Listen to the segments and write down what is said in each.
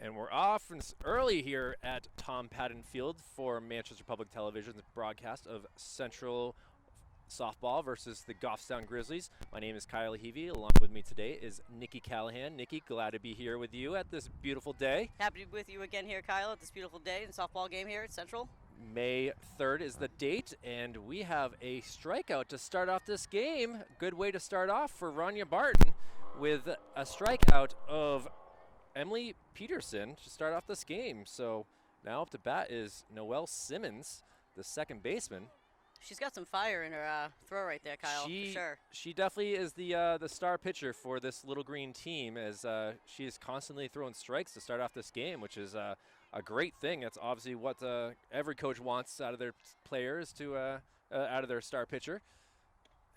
And we're off early here at Tom Patton Field for Manchester Public Television's broadcast of Central softball versus the Goffstown Grizzlies. My name is Kyle Heavey. Along with me today is Nikki Callahan. Nikki, glad to be here with you at this beautiful day. Happy to be with you again here, Kyle, at this beautiful day in softball game here at Central. May 3rd is the date, and we have a strikeout to start off this game. Good way to start off for Rania Barton with a strikeout of Emily Peterson to start off this game. So now up to bat is Noelle Simmons, the second baseman. She's got some fire in her throw right there, Kyle, for sure. She definitely is the star pitcher for this Little Green team, as she is constantly throwing strikes to start off this game, which is a great thing. That's obviously what every coach wants out of their players, out of their star pitcher.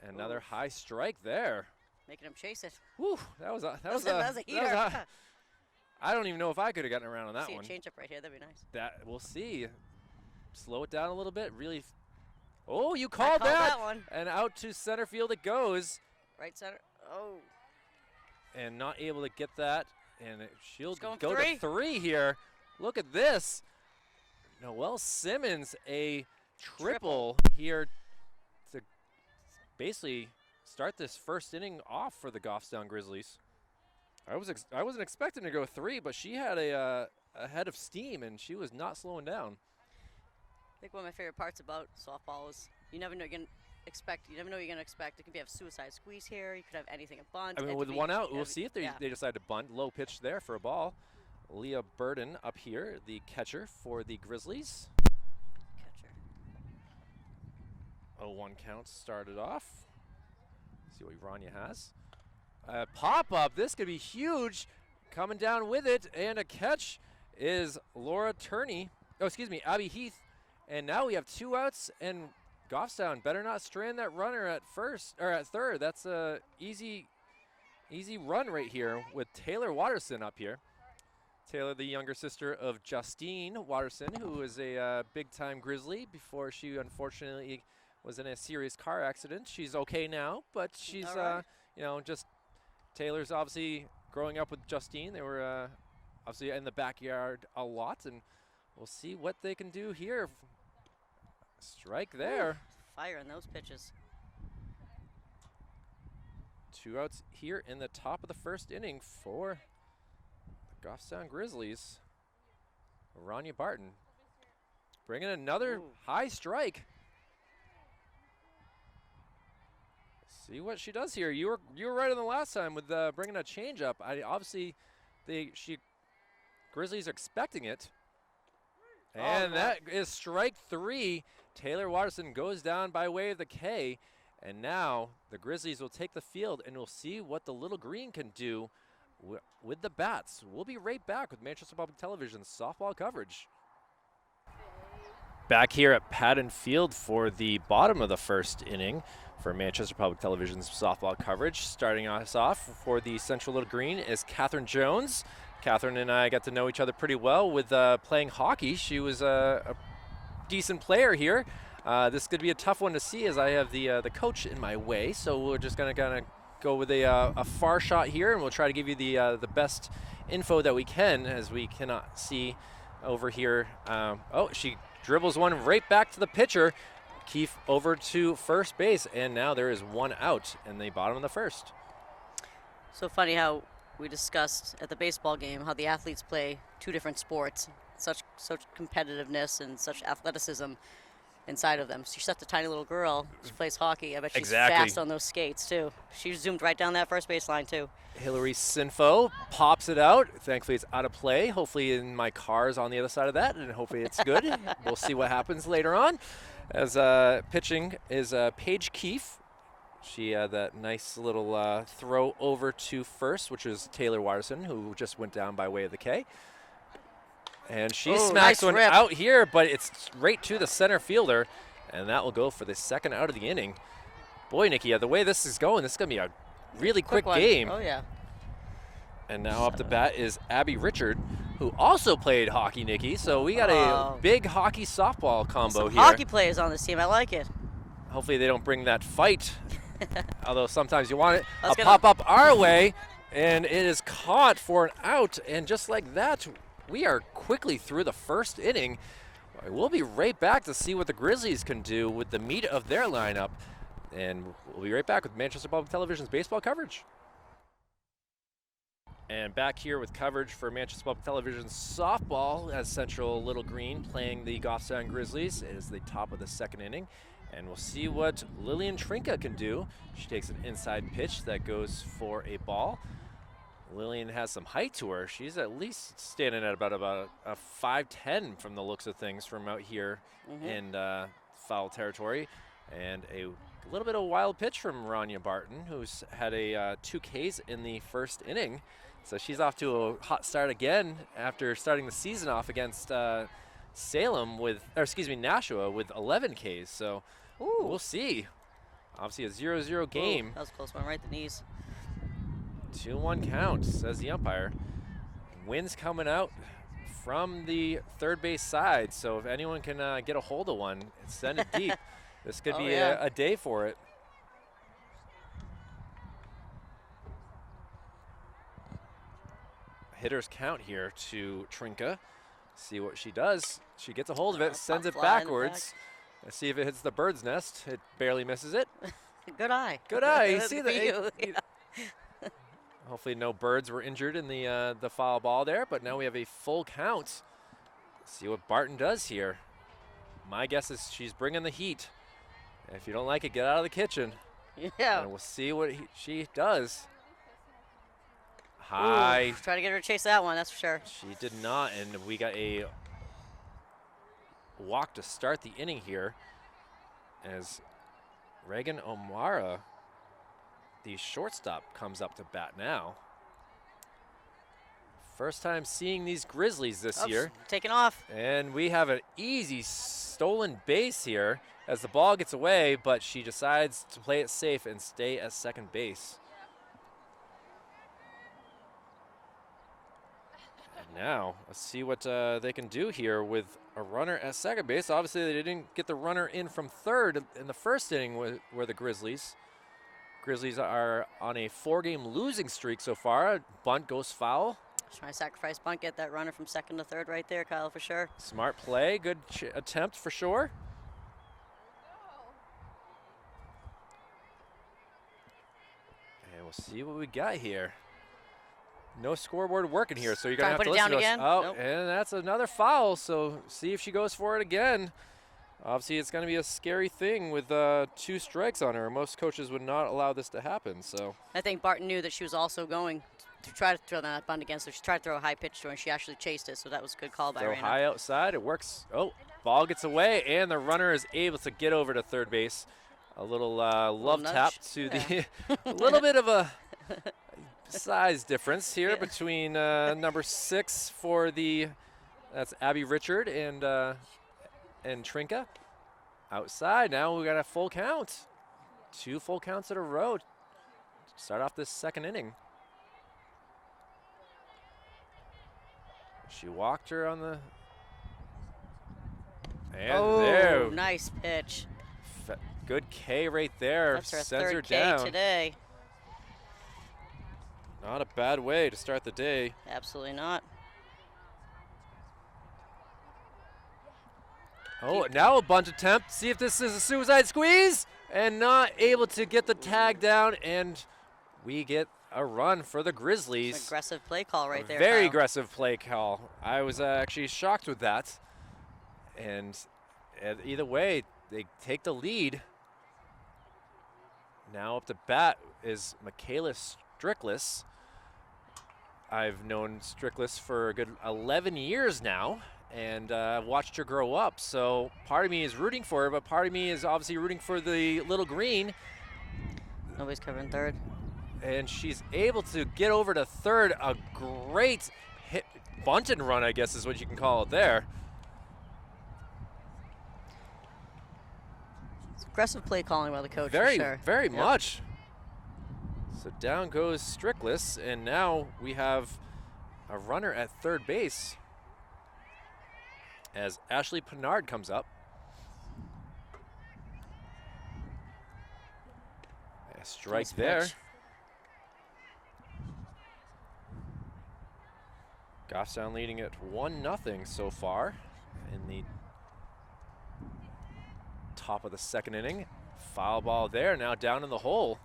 And another high strike there. Making them chase it. Woo, that was a heater. I don't even know if I could have gotten around on that one. See a change up right here. That'd be nice. That we'll see. Slow it down a little bit. Really. Oh, you called that one. And out to center field it goes. Right center. Oh. And not able to get that. And she'll go to 3 here. Look at this. Noelle Simmons, a triple here to basically start this first inning off for the Goffstown Grizzlies. I wasn't expecting to go 3, but she had a head of steam, and she was not slowing down. I think one of my favorite parts about softball is you never know what you're gonna expect. You never know what you're gonna expect. It could be a suicide squeeze here. You could have anything, a bunt. I mean, with one out, we'll see if they decide to bunt. Low pitch there for a ball. Leah Burden up here, the catcher for the Grizzlies. Catcher. 0-1 count started off. See what Rania has. Pop-up, this could be huge. Coming down with it, and a catch is Laura Turney. Oh, excuse me, Abby Heath. And now we have 2 outs, and Goffstown better not strand that runner at third. That's a easy run right here with Taylor Waterson up here. Taylor, the younger sister of Justine Waterson, who was a big-time Grizzly before she unfortunately was in a serious car accident. She's okay now, but she's, just Taylor's obviously growing up with Justine. They were obviously in the backyard a lot, and we'll see what they can do here. Strike there. Ooh, fire in those pitches. 2 outs here in the top of the first inning for the Goffstown Grizzlies. Rania Barton bringing another high strike. See what she does here. You were right on the last time with bringing a changeup. Obviously, Grizzlies are expecting it. And that is strike 3. Taylor Waterson goes down by way of the K. And now the Grizzlies will take the field, and we'll see what the Little Green can do with the bats. We'll be right back with Manchester Public Television's softball coverage. Back here at Patton Field for the bottom of the first inning for Manchester Public Television's softball coverage. Starting us off for the Central Little Green is Catherine Jones. Catherine and I got to know each other pretty well with playing hockey. She was a decent player here. This could be a tough one to see as I have the coach in my way. So we're just going to kind of go with a far shot here, and we'll try to give you the best info that we can, as we cannot see over here. She dribbles one right back to the pitcher. Keefe over to first base, and now there is 1 out in the bottom of the first. So funny how we discussed at the baseball game how the athletes play 2 different sports, such competitiveness and such athleticism inside of them. She's such a tiny little girl. She plays hockey. I bet she's fast on those skates, too. She zoomed right down that first baseline, too. Hillary Sinfo pops it out. Thankfully, it's out of play. Hopefully, in my car's on the other side of that, and hopefully it's good. We'll see what happens later on. As pitching is Paige Keefe. She had that nice little throw over to first, which is Taylor Waterson, who just went down by way of the K. And she smacks one out here, but it's right to the center fielder, and that will go for the second out of the inning. Boy, Nikki, the way this is going, this is going to be a really quick game. Oh, yeah. And now up to bat is Abby Richard, who also played hockey, Nikki. So we got a big hockey-softball combo here. Hockey players on this team. I like it. Hopefully they don't bring that fight, although sometimes you want it. A pop up our way, and it is caught for an out. And just like that, we are quickly through the first inning. We'll be right back to see what the Grizzlies can do with the meat of their lineup. And we'll be right back with Manchester Public Television's baseball coverage. And back here with coverage for Manchester Public Television's softball as Central Little Green playing the Goffstown Grizzlies. It is the top of the second inning. And we'll see what Lillian Trinka can do. She takes an inside pitch that goes for a ball. Lillian has some height to her. She's at least standing at about a 5'10" from the looks of things from out here in foul territory. And a little bit of a wild pitch from Rania Barton, who's had a 2 Ks in the first inning. So she's off to a hot start again after starting the season off against Nashua with 11 Ks. So we'll see. Obviously a 0-0 game. Ooh, that was a close one, right at the knees. 2-1 count, says the umpire. Wind's coming out from the third base side, so if anyone can get a hold of one, send it deep. This could be a day for it. Hitter's count here to Trinka. See what she does. She gets a hold of it, sends it backwards. Let's see if it hits the bird's nest. It barely misses it. Good eye. Good eye. You see that? Yeah. Hopefully no birds were injured in the foul ball there, but now we have a full count. See what Barton does here. My guess is she's bringing the heat. If you don't like it, get out of the kitchen. Yeah. And we'll see what she does. High. Try to get her to chase that one, that's for sure. She did not, and we got a walk to start the inning here as Reagan O'Mara, the shortstop, comes up to bat now. First time seeing these Grizzlies this year. Taking off. And we have an easy stolen base here as the ball gets away, but she decides to play it safe and stay at second base. And now, let's see what they can do here with a runner at second base. Obviously, they didn't get the runner in from third in the first inning where the Grizzlies are on a 4-game losing streak so far. Bunt goes foul. Trying to sacrifice bunt, get that runner from second to third right there, Kyle, for sure. Smart play, good attempt for sure. And we'll see what we got here. No scoreboard working here, so you're going to have to listen to us. Oh, nope. And that's another foul, so see if she goes for it again. Obviously, it's going to be a scary thing with 2 strikes on her. Most coaches would not allow this to happen. So I think Barton knew that she was also going to try to throw that bunt against her. She tried to throw a high pitch to her, and she actually chased it, so that was a good call by Rana. Throw high outside, it works. Oh, ball gets away, and the runner is able to get over to third base. A little love tap to the a little bit of a size difference here between number 6 for that's Abby Richard and Trinka. Outside, now we got a full count. 2 full counts in a row to start off this second inning. She walked her on the, and there. Nice pitch. Good K right there. That's her sends her third down K today. Not a bad way to start the day. Absolutely not. Oh, now a bunt attempt. See if this is a suicide squeeze, and not able to get the tag down, and we get a run for the Grizzlies. It's an aggressive play call right there. Very Kyle. aggressive play call. I was actually shocked with that. And either way, they take the lead. Now up to bat is Michaela Strickless. I've known Strickless for a good 11 years now, and I've watched her grow up. So part of me is rooting for her, but part of me is obviously rooting for the Little Green. Nobody's covering third. And she's able to get over to third. A great hit, bunt and run, I guess is what you can call it there. It's aggressive play calling by the coach, Very, for sure. very much. So down goes Strickless, and now we have a runner at third base as Ashley Pinard comes up. A strike Nice there. pitch. Goffstown leading it 1-0 so far in the top of the second inning. Foul ball there, now down in the hole.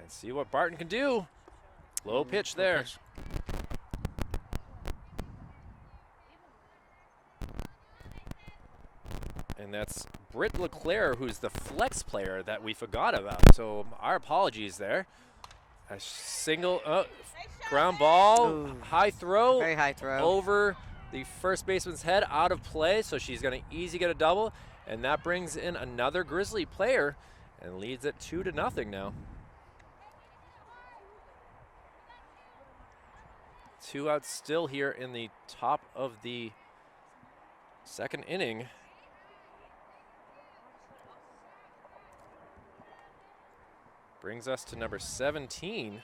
And see what Barton can do. Low pitch there. Pitch. And that's Brit Leclair, who's the flex player that we forgot about. So our apologies there. A single ground ball, Ooh. high throw. Very high throw. Over the first baseman's head, out of play. So she's going to easy get a double. And that brings in another Grizzly player and leads it 2-0 now. 2 outs still here in the top of the second inning. Brings us to number 17.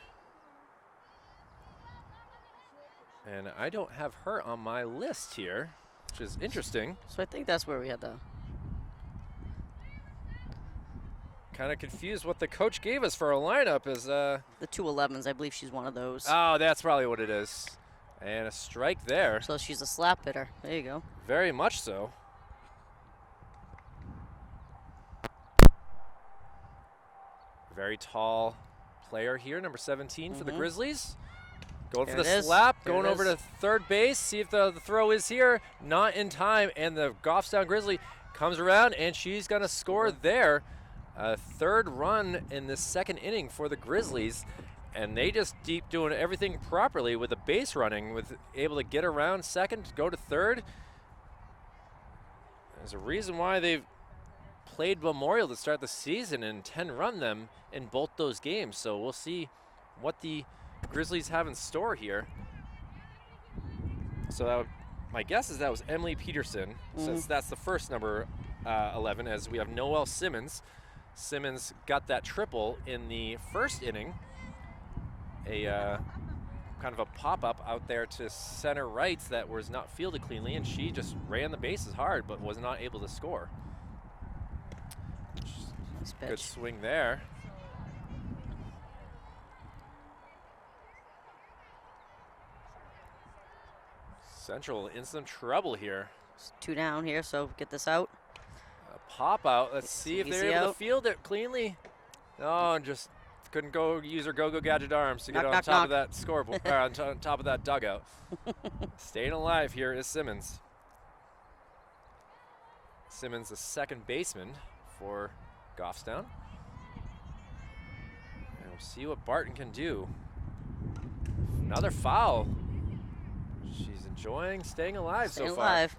And I don't have her on my list here, which is interesting. So I think that's where we had the. Kind of confused what the coach gave us for our lineup is. The 211s, I believe she's one of those. Oh, that's probably what it is. And a strike there. So she's a slap hitter. There you go. Very much so. Very tall player here, number 17 for the Grizzlies. Going There for it the is. slap, There going it over is. to third base, see if the throw is here. Not in time, and the Goffstown Grizzly comes around, and she's going to score there. A third run in the second inning for the Grizzlies, and they just keep doing everything properly with the base running, with able to get around second, go to third. There's a reason why they've played Memorial to start the season and 10-run them in both those games. So we'll see what the Grizzlies have in store here. So that my guess is that was Emily Peterson, since that's the first number 11, as we have Noelle Simmons. Simmons got that triple in the first inning. A kind of a pop-up out there to center right that was not fielded cleanly, and she just ran the bases hard but was not able to score. Nice pitch. Good swing there. Central in some trouble here. It's 2 down here, so get this out. A pop out. Let's see if they're Easy able to out. field it cleanly. Oh, and just couldn't go use her go-go gadget arms to get Knock, on knock, top of knock. that scoreboard, or on top of that dugout. Staying alive here is Simmons. Simmons, the second baseman for Goffstown. And we'll see what Barton can do. Another foul. She's enjoying staying alive Staying so far. alive.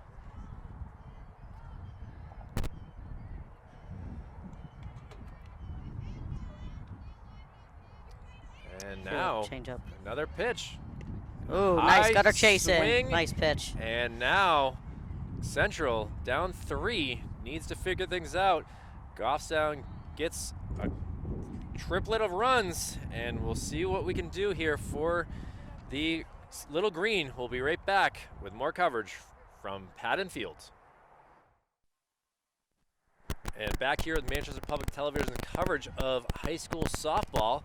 And now Change up. another pitch. Oh, High nice. Got her chasing. swing. Nice pitch. And now Central down 3, needs to figure things out. Goffstown gets a triplet of runs, and we'll see what we can do here for the Little Green. We'll be right back with more coverage from Patton Field. And back here with Manchester Public Television coverage of high school softball.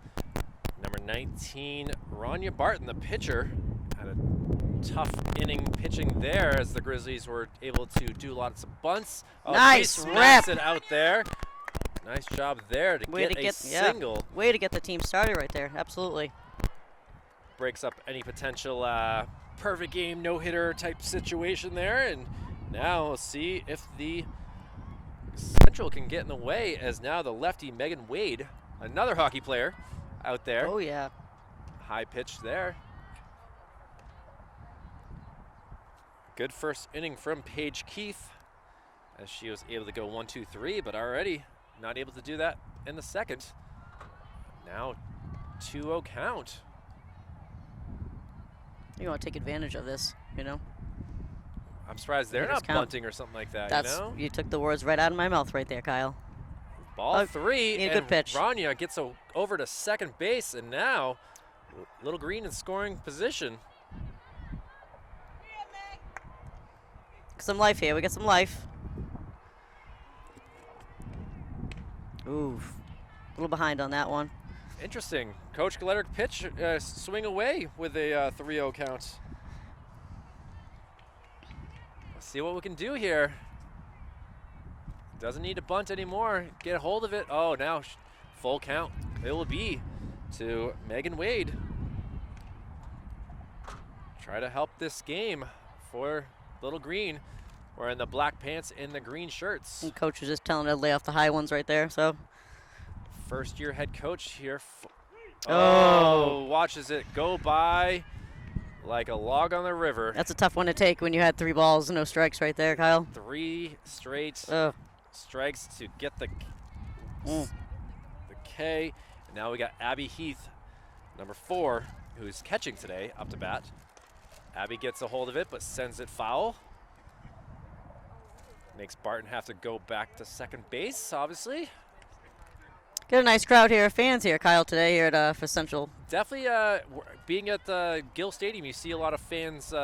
Number 19, Rania Barton, the pitcher, had a tough inning pitching there as the Grizzlies were able to do lots of bunts. Oh, Nice she smacks rip. it out there. Nice job there to Way get to a get single. Way to get the team started right there. Absolutely. Breaks up any potential perfect game no-hitter type situation there. And now we'll see if the Central can get in the way, as now the lefty Megan Wade, another hockey player, out there. Oh, yeah. High pitch there. Good first inning from Paige Keith, as she was able to go 1, 2, 3, but already not able to do that in the second. Now 2-0 count. You want to take advantage of this, you know? I'm surprised they're Hitters not count. bunting or something like that, That's you know? you took the words right out of my mouth right there, Kyle. Ball Oh, 3, need a and good pitch. Rania gets over to second base, and now Little Green in scoring position. some life here. We got some life. Ooh, a little behind on that one. Interesting. Coach Gallerick pitch, swing away with a 3-0 count. Let's see what we can do here. Doesn't need to bunt anymore. Get a hold of it. Oh, now full count. It will be to Megan Wade. Try to help this game for Little Green. Wearing the black pants and the green shirts. And coach was just telling her to lay off the high ones right there. So. First-year head coach here. Oh, watches it go by like a log on the river. That's a tough one to take when you had 3 balls and no strikes right there, Kyle. 3 straight strikes to get the K. And now we got Abby Heath, number 4, who's catching today, up to bat. Abby gets a hold of it, but sends it foul. Makes Barton have to go back to second base, obviously. Get a nice crowd here, fans here, Kyle, today here at for Central. Definitely, being at the Gill Stadium, you see a lot of fans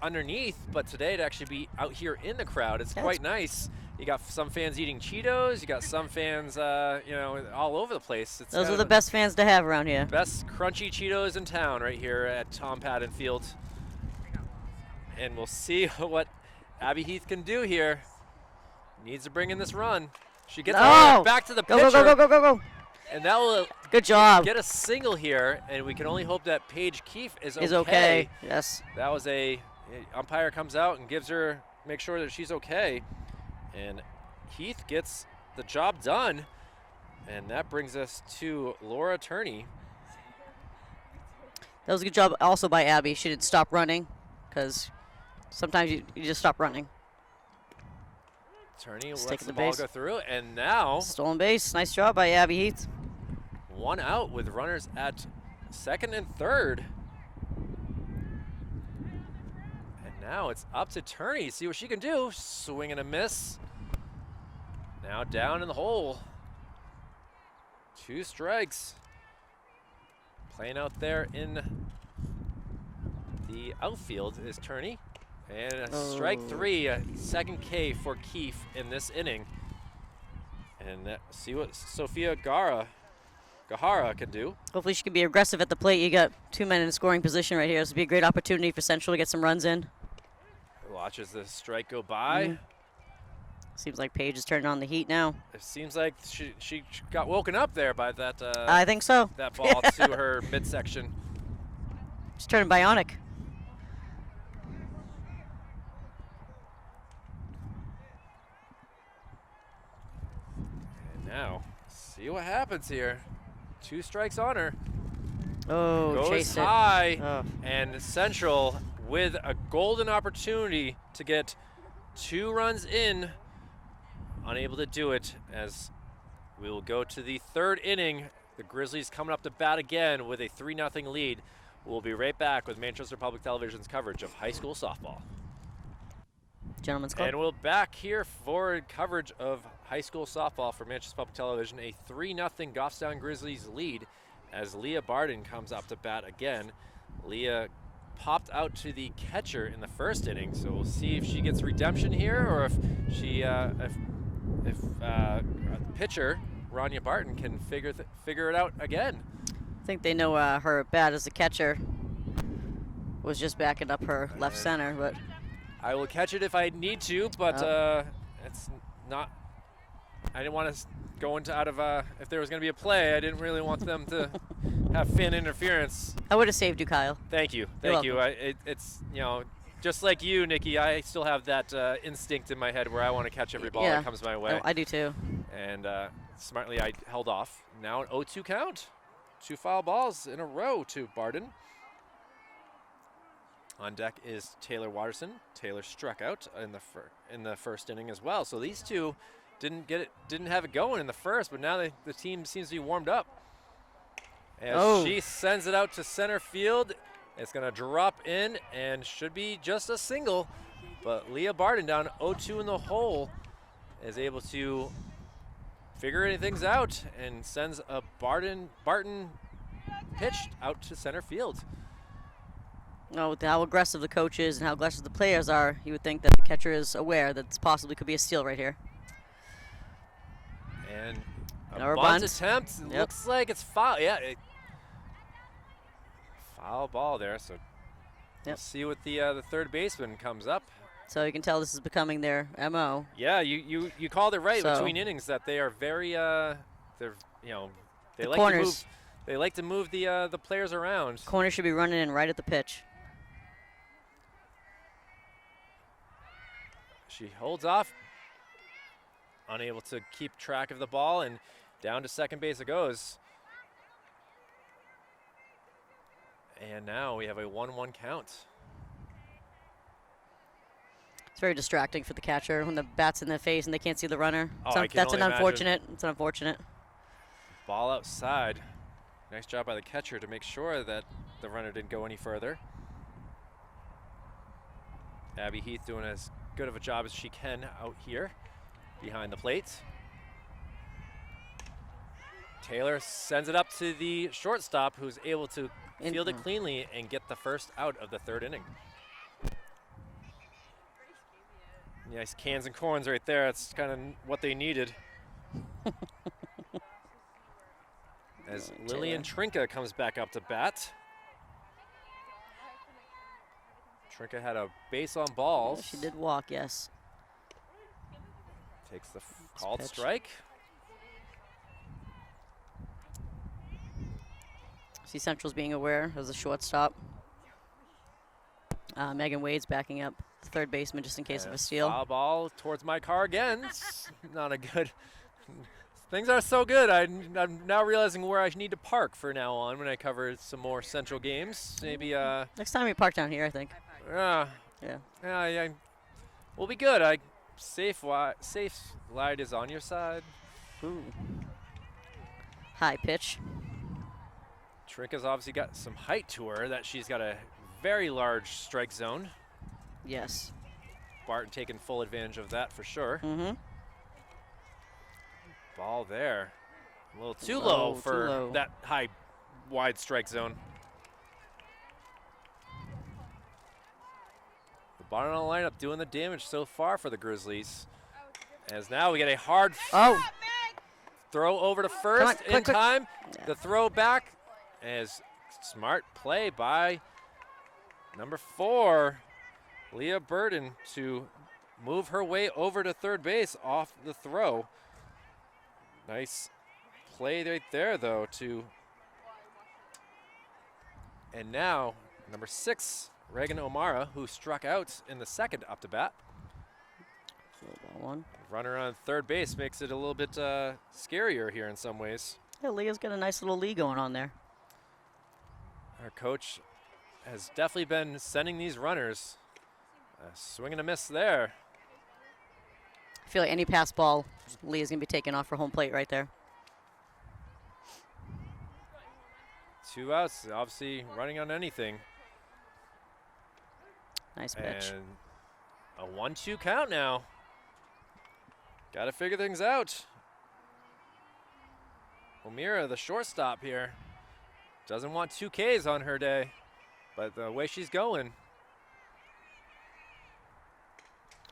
underneath, but today to actually be out here in the crowd, it's quite nice. You got some fans eating Cheetos, you got some fans, you know, all over the place. Those are the best fans to have around here. Best crunchy Cheetos in town right here at Tom Patton Field. And we'll see what Abby Heath can do here. Needs to bring in this run. She gets back to the pitcher. Go. And that will good job. Get a single here, and we can only hope that Paige Keefe is okay. Is okay, yes. That was umpire comes out and gives her, make sure that she's okay. And Heath gets the job done. And that brings us to Laura Turney. That was a good job also by Abby. She didn't stop running, because sometimes you just stop running. Turney lets the ball go through, and now stolen base. Nice job by Abby Heath. 1 out with runners at second and third. And now it's up to Turney. See what she can do. Swing and a miss. Now down in the hole. 2 strikes. Playing out there in the outfield is Turney. And strike 3, second K for Keefe in this inning. And see what Sophia Gahara can do. Hopefully she can be aggressive at the plate. You got 2 men in scoring position right here. This would be a great opportunity for Central to get some runs in. Watches the strike go by. Seems like Paige is turning on the heat now. It seems like she got woken up there by that. I think so. That ball to her midsection. She's turning bionic. Now, see what happens here. 2 strikes on her. Oh, goes high, and Central with a golden opportunity to get 2 runs in. Unable to do it, as we will go to the 3rd inning. The Grizzlies coming up to bat again with a 3-0 lead. We'll be right back with Manchester Public Television's coverage of high school softball. Gentlemen's Club. And we're back here for coverage of high school softball for Manchester Public Television. A 3-0 Goffstown Grizzlies lead as Leah Barden comes up to bat again. Leah popped out to the catcher in the 1st inning, so we'll see if she gets redemption here, or if she, if pitcher Rania Barton can figure it out again. I think they know her bat as a catcher was just backing up her left center, but. I will catch it if I need to, but it's not. I didn't want to go into if there was going to be a play, I didn't really want them to have fan interference. I would have saved you, Kyle. Thank you. Thank you. It's, you know, just like you, Nikki, I still have that instinct in my head where I want to catch every ball that comes my way. Oh, I do too. And smartly I held off. Now an 0-2 count. 2 foul balls in a row to Barden. On deck is Taylor Waterson. Taylor struck out in the 1st inning as well. So these two didn't have it going in the 1st, but now the team seems to be warmed up. As she sends it out to center field, it's going to drop in and should be just a single. But Leah Barden down 0-2 in the hole is able to figure things out and sends a Barton pitch out to center field. No, with how aggressive the coach is and how aggressive the players are, you would think that the catcher is aware that this possibly could be a steal right here. And Another a bunt bunt. attempt. Yep. Looks like it's foul. Yeah, foul ball there. So we'll see what the third baseman comes up. So you can tell this is becoming their MO. Yeah, you called it right So between innings that they are very they're they the like corners. to move. They like to move the players around. Corner should be running in right at the pitch. She holds off, unable to keep track of the ball, and down to second base it goes. And now we have a 1-1 count. It's very distracting for the catcher when the bat's in their face and they can't see the runner. Oh, That's an unfortunate. It's an unfortunate. Ball outside. Nice job by the catcher to make sure that the runner didn't go any further. Abby Heath doing as good of a job as she can out here behind the plate. Taylor sends it up to the shortstop, who's able to field it cleanly and get the first out of the third inning. Nice cans and corns right there. That's kind of what they needed. As Lillian Trinka comes back up to bat. Trinka had a base on balls. She did walk, yes. Takes the called strike. See Central's being aware as a shortstop. Megan Wade's backing up the third baseman just in case of a steal. Foul ball towards my car again. Not a good. Things are so good. I'm now realizing where I need to park for now on when I cover some more Central games. Maybe. Next time you park down here, I think. Yeah. We'll be good. Safe light is on your side. Ooh. High pitch. Trinka's obviously got some height to her, that she's got a very large strike zone. Yes. Barton taking full advantage of that for sure. Mm-hmm. Ball there. A little too low for that high, wide strike zone. The Barton on the lineup doing the damage so far for the Grizzlies. As now we get a hard throw over to first in time. Yeah. The throw back is smart play by number 4, Leah Burden, to move her way over to third base off the throw. Nice play right there, though, and now number 6, Reagan O'Mara, who struck out in the second up to bat. Runner on third base makes it a little bit scarier here in some ways. Yeah, Leah's got a nice little lead going on there. Our coach has definitely been sending these runners. Swing and a miss there. I feel like any pass ball, Leah's going to be taken off for home plate right there. 2 outs, obviously running on anything. Nice pitch. And a 1-2 count now. Got to figure things out. O'Meara, the shortstop here, doesn't want 2 Ks on her day, but the way she's going.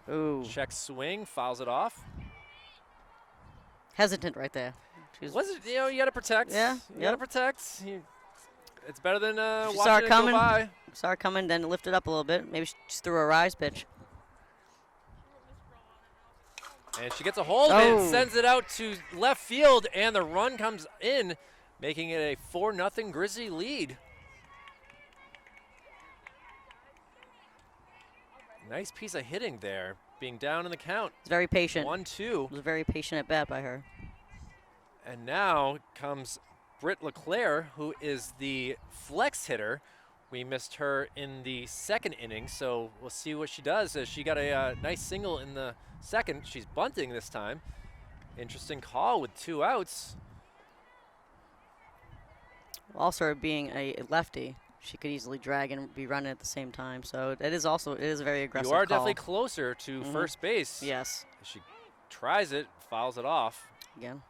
Ooh. Check swing, fouls it off. Hesitant right there. Was it? You got to protect. Yeah. You got to protect. It's better than she watching it go by. Saw her coming, then lifted up a little bit. Maybe she just threw a rise pitch. And she gets a hold of it and sends it out to left field, and the run comes in, making it a 4-0 Grizzly lead. Nice piece of hitting there, being down in the count. It's very patient. 1-2. It was a very patient at bat by her. And now comes Brit Leclair, who is the flex hitter. We missed her in the second inning, so we'll see what she does. As she got a nice single in the second. She's bunting this time. Interesting call with 2 outs. Also, being a lefty, she could easily drag and be running at the same time. So it is a very aggressive call. You are call. definitely closer to first base. Yes. She tries it, fouls it off. Again.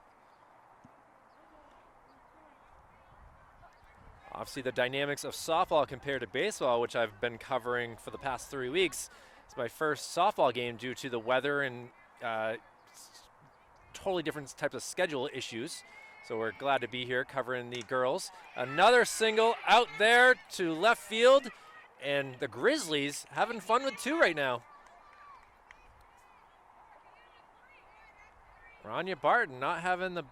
Obviously, the dynamics of softball compared to baseball, which I've been covering for the past 3 weeks. It's my first softball game due to the weather and totally different types of schedule issues. So we're glad to be here covering the girls. Another single out there to left field, and the Grizzlies having fun with 2 right now. Rania Barton not having the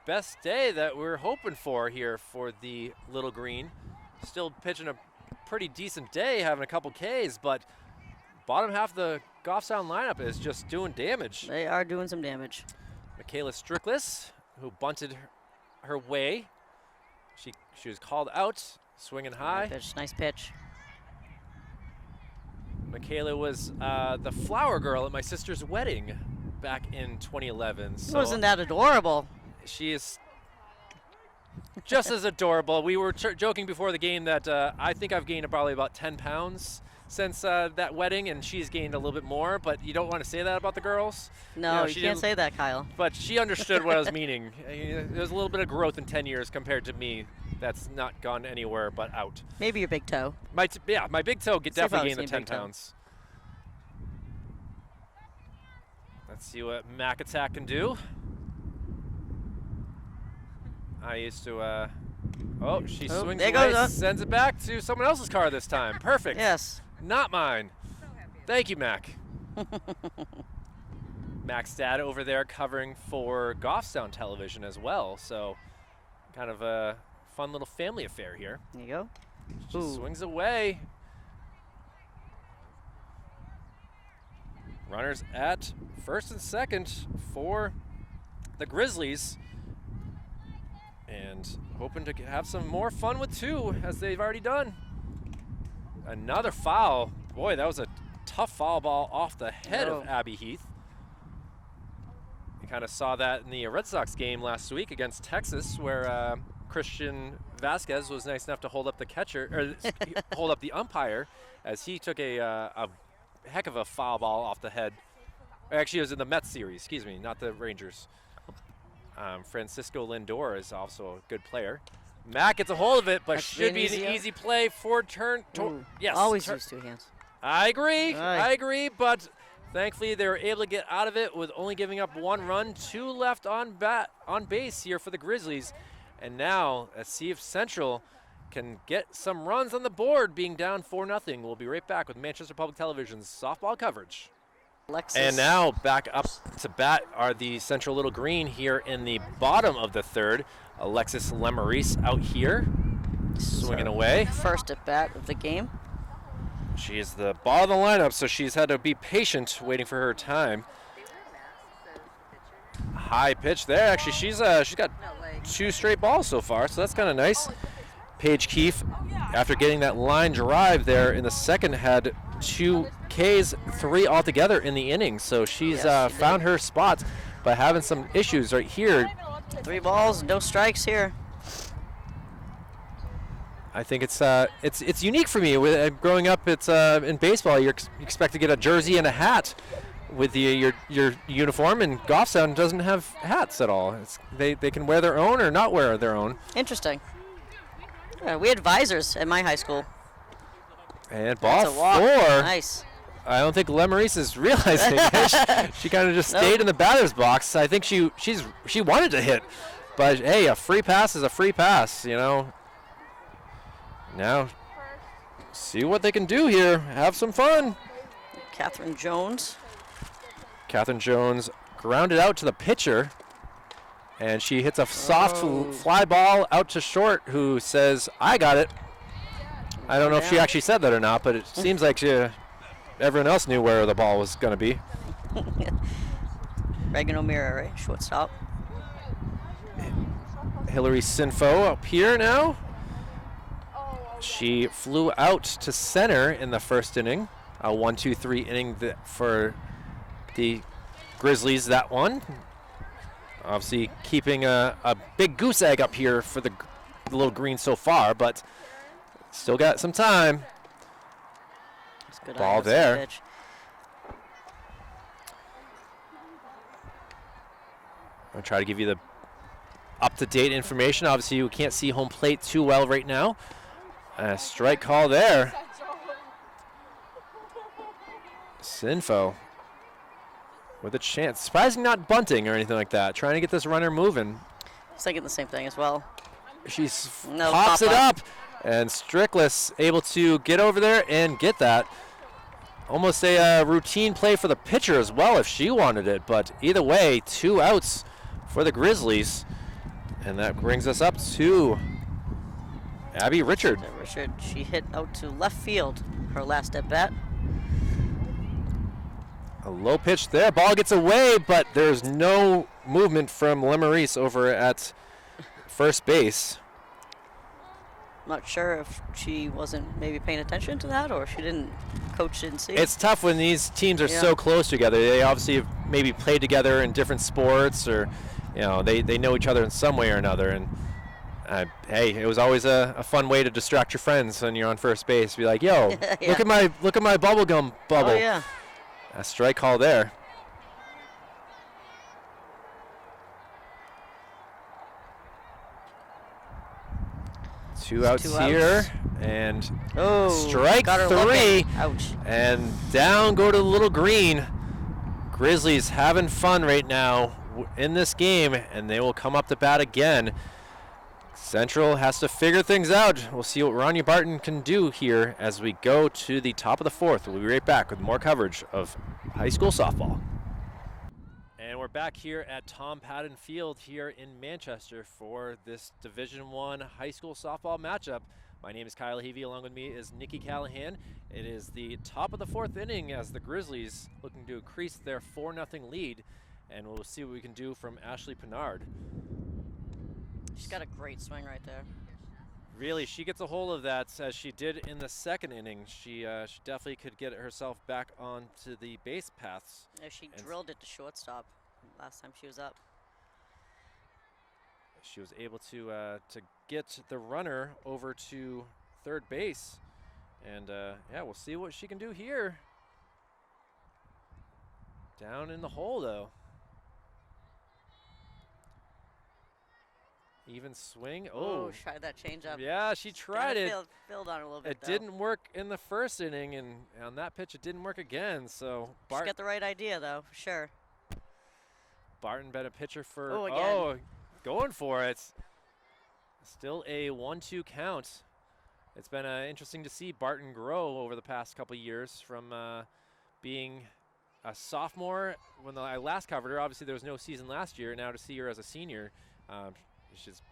best day that we're hoping for here for the Little Green. Still pitching a pretty decent day, having a couple Ks, but bottom half of the Goffstown lineup is just doing damage. They are doing some damage. Michaela Strickless, who bunted her way. She was called out, swinging high. Nice pitch. Michaela was the flower girl at my sister's wedding back in 2011. So Wasn't that adorable? she is just as adorable. We were joking before the game that I think I've gained probably about 10 pounds since that wedding, and she's gained a little bit more, but you don't want to say that about the girls. No, she you can't didn't- say that, Kyle. But she understood what I was meaning. There's a little bit of growth in 10 years compared to me that's not gone anywhere but out. Maybe your big toe. My big toe definitely gained the seen 10 big toe. pounds. Let's see what Mac Attack can do. I used to, she swings there away, goes, sends it back to someone else's car this time. Perfect. Yes. Not mine. Thank you, Mac. Mac's dad over there covering for Goffstown Television as well, so kind of a fun little family affair here. There you go. Just swings away. Runners at first and second for the Grizzlies. And hoping to have some more fun with 2, as they've already done. Another foul. Boy, that was a tough foul ball off the head of Abby Heath. You kind of saw that in the Red Sox game last week against Texas, where Christian Vasquez was nice enough to hold up the catcher, or hold up the umpire, as he took a heck of a foul ball off the head. Actually, it was in the Mets series, excuse me, not the Rangers. Francisco Lindor is also a good player. Mac gets a hold of it, but should be an easy play for turn. Yes, Always use 2 hands. I agree. Aye. I agree, but thankfully they were able to get out of it with only giving up 1 run, 2 left on base here for the Grizzlies. And now, let's see if Central can get some runs on the board, being down 4-0. We'll be right back with Manchester Public Television's softball coverage. Alexis. And now back up to bat are the Central Little Green here in the bottom of the 3rd. Alexis Lemarise out here, swinging away. First at bat of the game. She is the bottom of the lineup, so she's had to be patient waiting for her time. High pitch there. Actually, she's got 2 straight balls so far, so that's kind of nice. Paige Keefe, after getting that line drive there in the second, had 2 Ks, 3 altogether in the inning. So she's found her spots, but having some issues right here. 3 balls, no strikes here. I think it's unique for me. Growing up, it's in baseball, you expect to get a jersey and a hat with your uniform, and Goffstown doesn't have hats at all. They can wear their own or not wear their own. Interesting. Yeah, we had visors at my high school. And ball That's a walk. 4. Nice. I don't think Lemarise is realizing it. She kind of just stayed in the batter's box. I think she wanted to hit, but hey, a free pass is a free pass, you know. Now, see what they can do here. Have some fun. Catherine Jones. Catherine Jones grounded out to the pitcher, and she hits a soft fly ball out to short, who says, "I got it." I don't know if she actually said that or not, but it seems like everyone else knew where the ball was going to be. Reagan O'Meara, right? Shortstop. Hillary Sinfo up here now. She flew out to center in the first inning. A 1-2-3 inning for the Grizzlies, that one. Obviously keeping a big goose egg up here for the Little Green so far, but still got some time. Good Ball there. Pitch. I'll try to give you the up-to-date information. Obviously, you can't see home plate too well right now. Strike call there. Sinfo with a chance. Surprising not bunting or anything like that. Trying to get this runner moving. I was thinking the same thing as well. She pops it up, and Strickless able to get over there and get that. Almost a routine play for the pitcher as well if she wanted it, but either way, 2 outs for the Grizzlies. And that brings us up to Abby Richard. She hit out to left field her last at bat. A low pitch there. Ball gets away, but there's no movement from Lemarese over at first base. Not sure if she wasn't maybe paying attention to that or she didn't, coach didn't see. It's tough when these teams are so close together. They obviously have maybe played together in different sports, or they know each other in some way or another. And hey, it was always a fun way to distract your friends when you're on first base. Be like, yo, look at my bubblegum bubble. Oh yeah. A strike call there. Two outs here, and strike 3. Ouch. And down go to the little green. Grizzlies having fun right now in this game, and they will come up to bat again. Central has to figure things out. We'll see what Ronnie Barton can do here as we go to the top of the 4th. We'll be right back with more coverage of high school softball. And we're back here at Tom Patton Field here in Manchester for this Division I high school softball matchup. My name is Kyle Heavey. Along with me is Nikki Callahan. It is the top of the 4th inning as the Grizzlies looking to increase their 4-0 lead. And we'll see what we can do from Ashley Pinard. She's got a great swing right there. Really, she gets a hold of that as she did in the 2nd inning. She definitely could get herself back onto the base paths. Yeah, she drilled it to shortstop last time she was up. She was able to get the runner over to third base. And yeah, we'll see what she can do here. Down in the hole, though. Even swing. Oh, tried that changeup. Yeah, she tried it. Filled on a little bit. It didn't work in the 1st inning, and on that pitch, it didn't work again. So She's got the right idea, though, for sure. Barton been a pitcher for. Going for it. Still a 1-2 count. It's been interesting to see Barton grow over the past couple years from being a sophomore when I last covered her. Obviously, there was no season last year. Now to see her as a senior. She's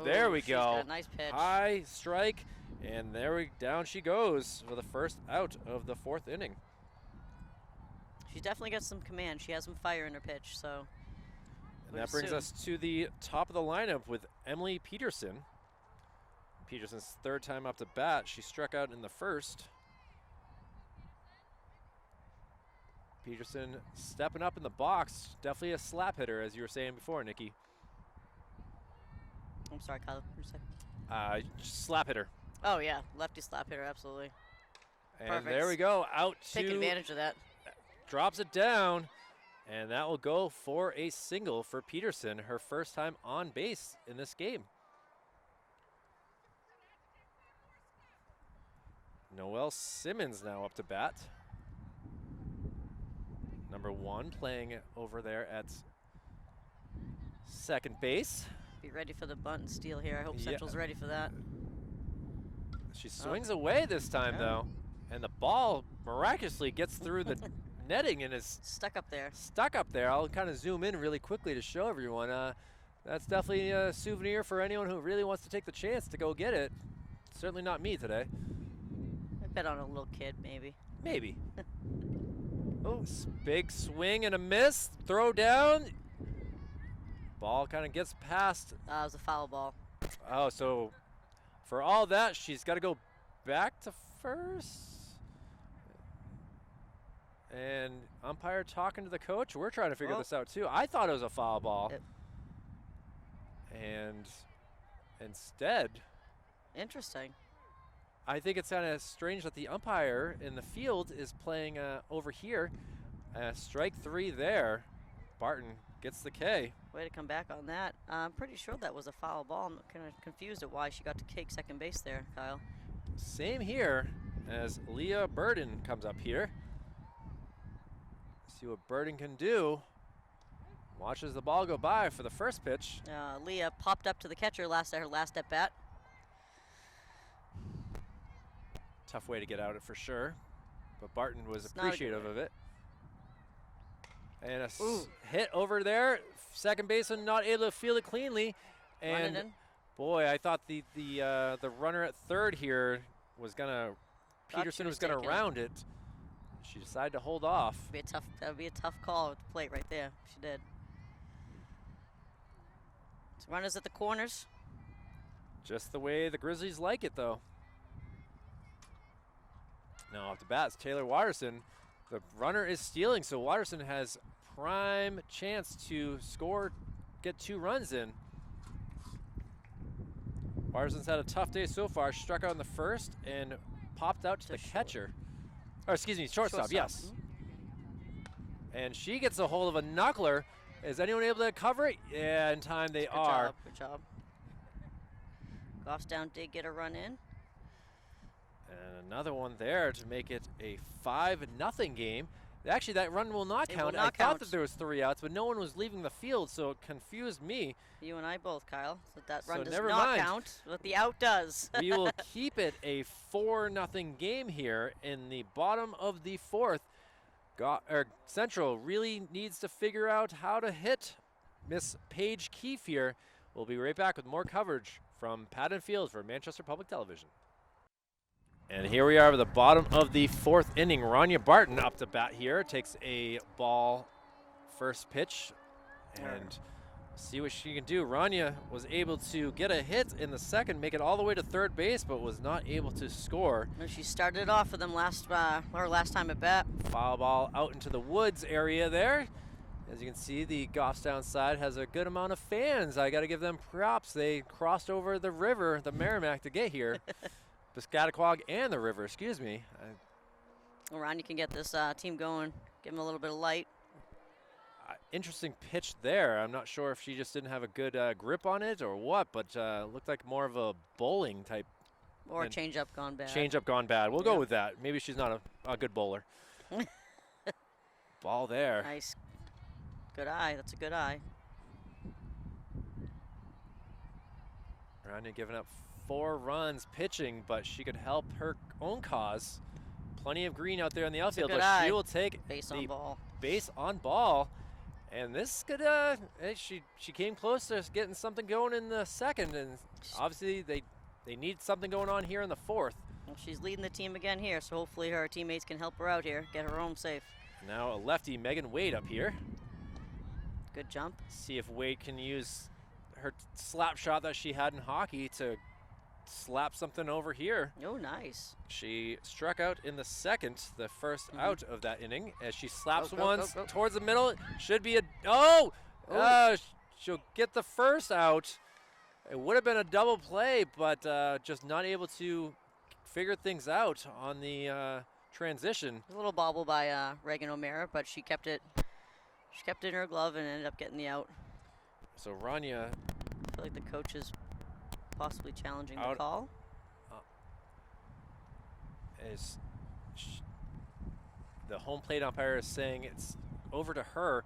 there we go. Got a nice pitch. High strike, and down she goes for the first out of the 4th inning. She definitely got some command. She has some fire in her pitch, so. And that brings us to the top of the lineup with Emily Peterson. Peterson's 3rd time up to bat. She struck out in the 1st. Peterson stepping up in the box. Definitely a slap hitter, as you were saying before, Nikki. I'm sorry, Kyle. What did you say? Slap hitter. Oh, yeah. Lefty slap hitter, absolutely. And Perfect. there we go. Out to. Take advantage of that. Drops it down. And that will go for a single for Peterson, her 1st time on base in this game. Noelle Simmons now up to bat. Number 1 playing over there at 2nd base. Be ready for the bunt and steal here. I hope Central's ready for that. She swings away this time, though. And the ball miraculously gets through the netting and is stuck up there. I'll kind of zoom in really quickly to show everyone. That's definitely a souvenir for anyone who really wants to take the chance to go get it. Certainly not me today. I bet on a little kid, maybe. Maybe. Oh, big swing and a miss. Throw down. Ball kind of gets past. It was a foul ball. Oh, so for all that, she's got to go back to first. And umpire talking to the coach. We're trying to figure this out, too. I thought it was a foul ball. And instead. Interesting. I think it's kind of strange that the umpire in the field is playing over here. Strike 3 there. Barton gets the K. Way to come back on that. I'm pretty sure that was a foul ball. I'm kind of confused at why she got to take second base there, Kyle. Same here as Leah Burden comes up here. See what Burden can do. Watches the ball go by for the first pitch. Leah popped up to the catcher her last at bat. Tough way to get out it for sure, but Barton was appreciative of it. And a hit over there. Second baseman not able to field it cleanly. And boy, I thought the runner at third here was gonna, Peterson was gonna round it. She decided to hold off. That would be a tough call at the plate right there. She did. So runners at the corners. Just the way the Grizzlies like it, though. Now off the bat, it's Taylor Waterson. The runner is stealing, so Waterson has prime chance to score, get 2 runs in. Waterson's had a tough day so far. Struck out in the first and popped out to the catcher. Or excuse me, shortstop, yes. And she gets a hold of a knuckler. Is anyone able to cover it? Yeah, in time they are. Good job. Goffstown did get a run in. And another one there to make it a 5-0 game. Actually, that run will not count. I thought that there was 3 outs, but no one was leaving the field, so it confused me. You and I both, Kyle. So that run does never not mind. count, but the out does. We will keep it a 4-0 game here in the bottom of the 4th. Central really needs to figure out how to hit Miss Paige Keefe here. We'll be right back with more coverage from Patton Field for Manchester Public Television. And here we are at the bottom of the 4th inning. Rania Barton up to bat here. Takes a ball first pitch and see what she can do. Rania was able to get a hit in the second, make it all the way to third base, but was not able to score. No, she started it off for them last time at bat. Foul ball out into the woods area there. As you can see, the Goffstown side has a good amount of fans. I got to give them props. They crossed over the river, the Merrimack, to get here. Piscataquag and the river, excuse me. Rania can get this team going, give them a little bit of light. Interesting pitch there. I'm not sure if she just didn't have a good grip on it or what, but looked like more of a bowling type. Or a changeup gone bad. Changeup gone bad. We'll go with that. Maybe she's not a good bowler. Ball there. Nice. Good eye. That's a good eye. Rania giving up 4 runs pitching, but she could help her own cause. Plenty of green out there in the outfield, but she will take base on ball. Base on ball. And this could, she came close to getting something going in the second, and obviously they need something going on here in the 4th. Well, she's leading the team again here, so hopefully her teammates can help her out here, get her home safe. Now a lefty, Megan Wade, up here. Good jump. See if Wade can use her slap shot that she had in hockey to slap something over here. Oh, nice. She struck out in the second, the first out of that inning, as she slaps towards the middle. Should be she'll get the first out. It would have been a double play, but just not able to figure things out on the transition. A little bobble by Reagan O'Mara, but she kept it. She kept it in her glove and ended up getting the out. So Rania, I feel like the coach is possibly challenging the call. The home plate umpire is saying it's over to her.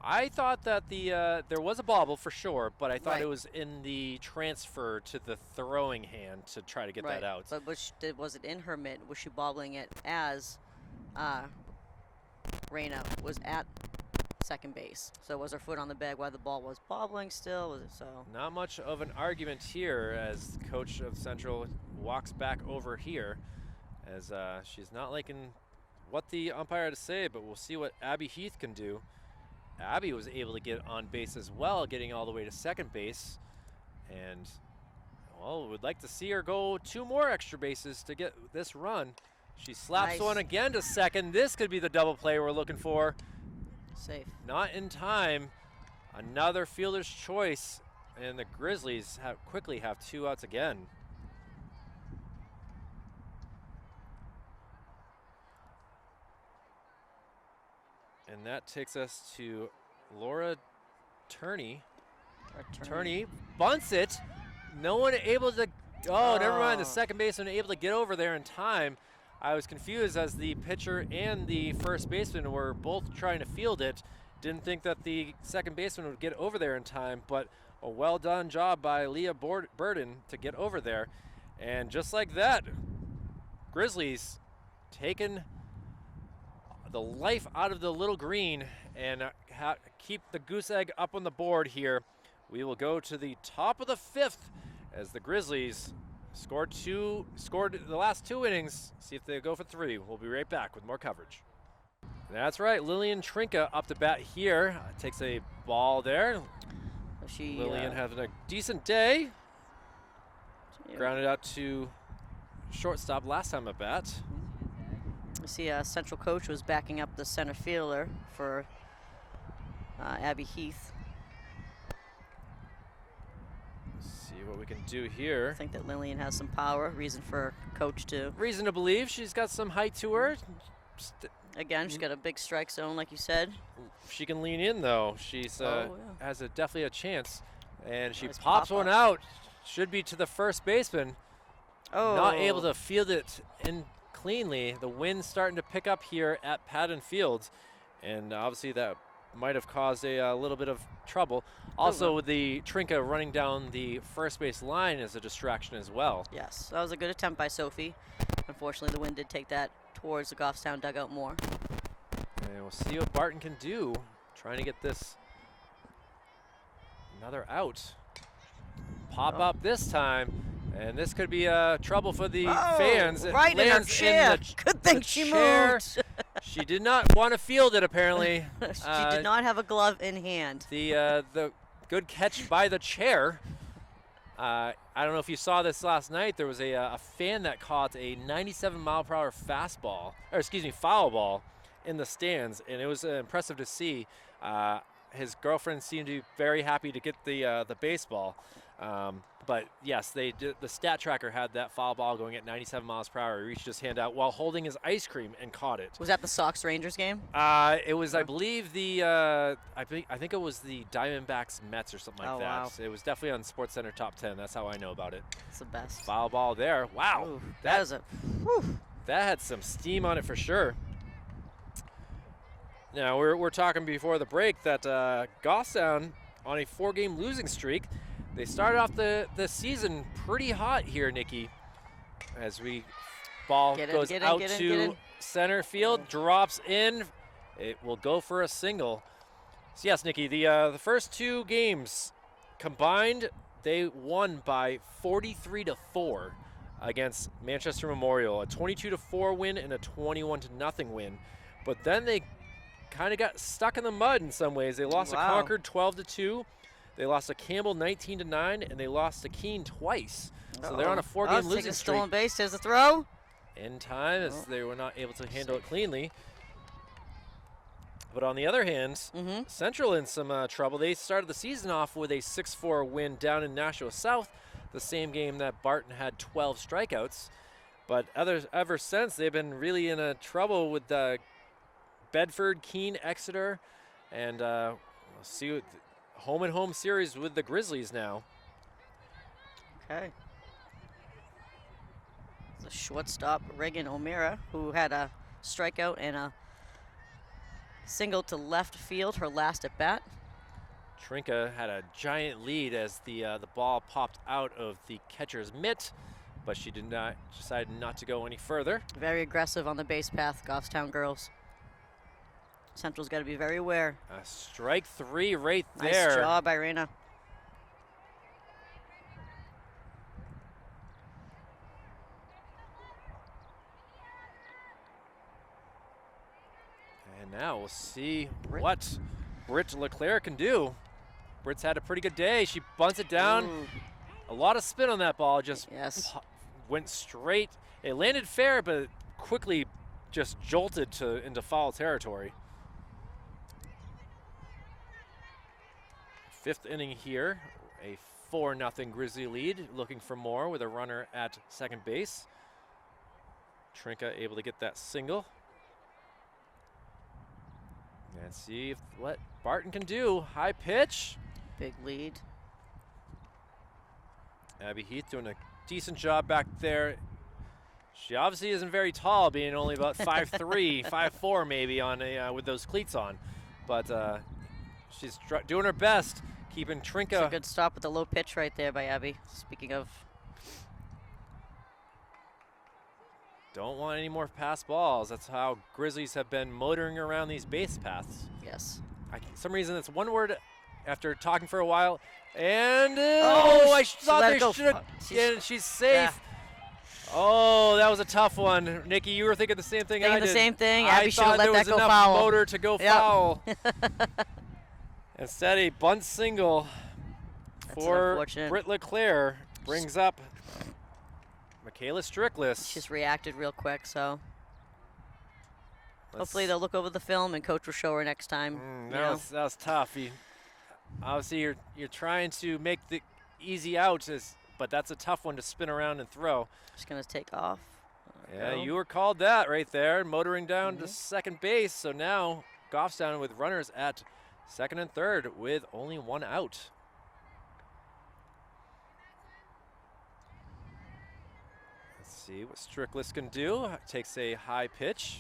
I thought that there was a bobble for sure, but I thought it was in the transfer to the throwing hand to try to get that out. But was it in her mitt? Was she bobbling it as Reyna was at second base? So was her foot on the bag while the ball was bobbling still? Was it so? Not much of an argument here as the coach of Central walks back over here, as she's not liking what the umpire had to say, but we'll see what Abby Heath can do. Abby was able to get on base as well, getting all the way to second base, and well, we'd like to see her go 2 more extra bases to get this run. She slaps one again to second. This could be the double play we're looking for. Safe. Not in time. Another fielder's choice, and the Grizzlies quickly have 2 outs again. And that takes us to Laura Turney. Or Turney bunts it. No one able to, oh, never mind. The second baseman able to get over there in time. I was confused as the pitcher and the first baseman were both trying to field it. Didn't think that the second baseman would get over there in time, but a well done job by Leah Burden to get over there. And just like that, Grizzlies taking the life out of the little green and keep the goose egg up on the board here. We will go to the top of the 5th as the Grizzlies scored the last 2 innings. See if they go for 3. We'll be right back with more coverage. That's right, Lillian Trinka up to bat here. Takes a ball there. Lillian having a decent day. Grounded out to shortstop last time at bat. I see Central coach was backing up the center fielder for Abby Heath. See what we can do here. I think that Lillian has some power. Reason for coach to. Reason to believe she's got some height to her. Again, she's got a big strike zone, like you said. She can lean in though. She's has definitely a chance, and she Nice pops pop-up. one out. Should be to the first baseman. Oh. Not able to field it in cleanly. The wind's starting to pick up here at Patton Fields, and obviously that might have caused a little bit of trouble. Also, with the Trinka running down the first base line is a distraction as well. Yes, that was a good attempt by Sophie. Unfortunately, the wind did take that towards the Goffstown dugout more. And we'll see what Barton can do, trying to get this another out. Pop up this time, and this could be trouble for the fans. It Right in her lands chair. the Good thing she chair. moved. She did not want to field it, apparently. She did not have a glove in hand. The good catch by the chair. I don't know if you saw this last night. There was a fan that caught a 97-mile-per-hour foul ball in the stands, and it was impressive to see. His girlfriend seemed to be very happy to get the baseball. But yes, the stat tracker had that foul ball going at 97 miles per hour. He reached his hand out while holding his ice cream and caught it. Was that the Sox Rangers game? It was, I believe, I think it was the Diamondbacks Mets or something like that. Wow. It was definitely on SportsCenter Top 10. That's how I know about it. It's the best. Foul ball there. Wow, Ooh, that is a. Whew. that had some steam on it for sure. Now we're talking before the break that Goffstown on a 4-game losing streak. They started off the season pretty hot here, Nikki. As ball goes out to center field, drops in. It will go for a single. So yes, Nikki, the first 2 games combined, they won by 43-4 against Manchester Memorial, a 22-4 win and a 21-0 win. But then they kind of got stuck in the mud in some ways. They lost to Concord 12-2. They lost to Campbell 19-9, and they lost to Keene twice. So they're on a 4-game losing streak. Stolen base. There's a throw. In time, as they were not able to handle it cleanly. But on the other hand, Central in some trouble. They started the season off with a 6-4 win down in Nashua South, the same game that Barton had 12 strikeouts. But ever since, they've been really in trouble with Bedford, Keene, Exeter, and we'll see what home-and-home series with the Grizzlies now. Okay. The shortstop, Reagan O'Meara, who had a strikeout and a single to left field, her last at bat. Trinka had a giant lead as the ball popped out of the catcher's mitt, but she decided not to go any further. Very aggressive on the base path, Goffstown girls. Central's got to be very aware. Strike 3 right there. Nice job, Irina. And now we'll see what Brit Leclair can do. Brit's had a pretty good day. She bunts it down. Ooh. A lot of spin on that ball. Just went straight. It landed fair, but quickly just jolted into foul territory. 5th inning here, a 4-0 Grizzly lead, looking for more with a runner at second base. Trinka able to get that single. And see what Barton can do. High pitch, Big lead. Abby Heath doing a decent job back there. She obviously isn't very tall, being only about 5'3", 5'4" maybe on a, with those cleats on. But she's doing her best, keeping Trinka. It's a good stop with the low pitch right there by Abby. Speaking of. Don't want any more pass balls. That's how Grizzlies have been motoring around these base paths. Yes. Some reason it's one word after talking for a while. And I thought they should have. And she's safe. Yeah. Oh, that was a tough one. Nikki, you were thinking the same thing I did. The same thing. I Abby should have thought let that go there was enough foul. motor to go foul. Instead, a bunt single for Brit Leclair brings up Michaela Strickless. She's reacted real quick, so hopefully they'll look over the film and coach will show her next time. That was tough. Obviously, you're trying to make the easy out, but that's a tough one to spin around and throw. Just gonna take off. Yeah, you were called that right there, motoring down to second base. So now Goffstown with runners at second and third with only one out. Let's see what Strickless can do. Takes a high pitch.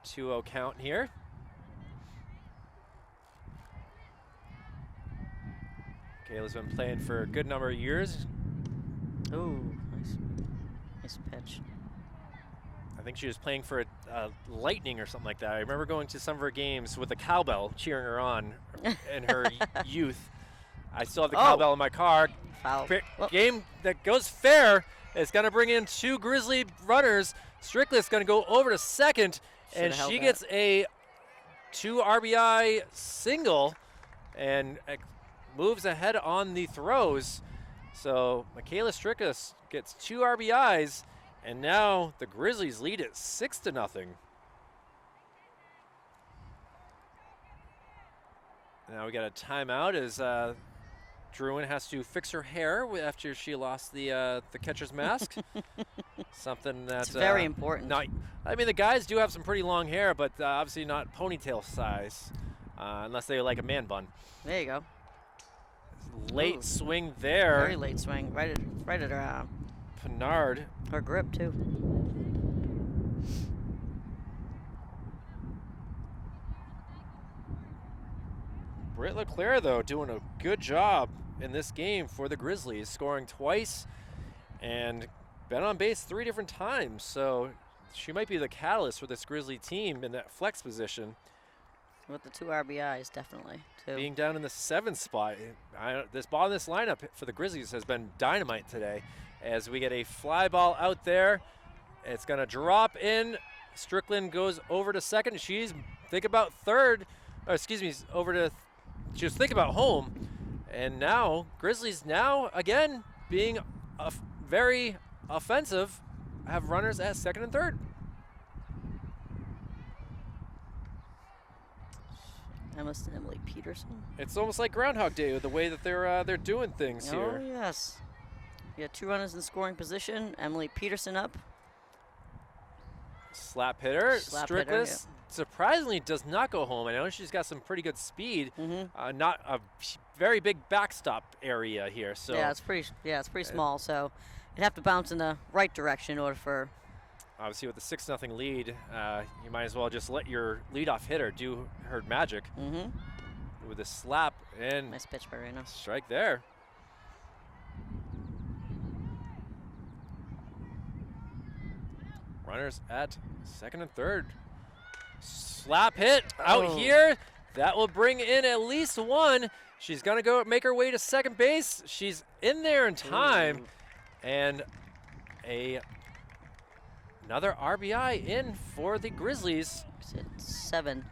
2-0 count here. Kayla's been playing for a good number of years. Ooh, nice pitch. I think she was playing for Lightning or something like that. I remember going to some of her games with a cowbell cheering her on in her youth. I still have the cowbell in my car. Foul. Game that goes fair. It's going to bring in two Grizzly runners. Strickless going to go over to second, and she gets a 2 RBI single and moves ahead on the throws. So Michaela Strickless gets 2 RBIs, and now the Grizzlies lead it 6-0. Now we got a timeout as Druin has to fix her hair after she lost the catcher's mask. Something that's very important. I mean, the guys do have some pretty long hair, but obviously not ponytail size, unless they like a man bun. There you go. Late swing there. Very late swing, right at her Pinard. Her grip too. Brit Leclair, though, doing a good job in this game for the Grizzlies, scoring twice and been on base 3 different times. So she might be the catalyst for this Grizzly team in that flex position. With the 2 RBIs, definitely, too. Being down in the 7th spot. This lineup for the Grizzlies has been dynamite today as we get a fly ball out there. It's going to drop in. Strickland goes over to second. She's thinking about third. She was thinking about home. And now, Grizzlies now, again, being very offensive, have runners at second and third. Emily Peterson. It's almost like Groundhog Day with the way that they're doing things here. Oh, yes. We got 2 runners in scoring position. Emily Peterson up. Slap hitter. Strickless surprisingly does not go home. I know she's got some pretty good speed. Not a very big backstop area here. So yeah, it's pretty small. So it'd have to bounce in the right direction in order for. Obviously, with the 6-0 lead, you might as well just let your leadoff hitter do her magic. With a slap and nice pitch by Reina. Strike there. Runners at second and third. Slap hit out here. That will bring in at least 1. She's going to go make her way to second base. She's in there in time. And another RBI in for the Grizzlies. It's 7.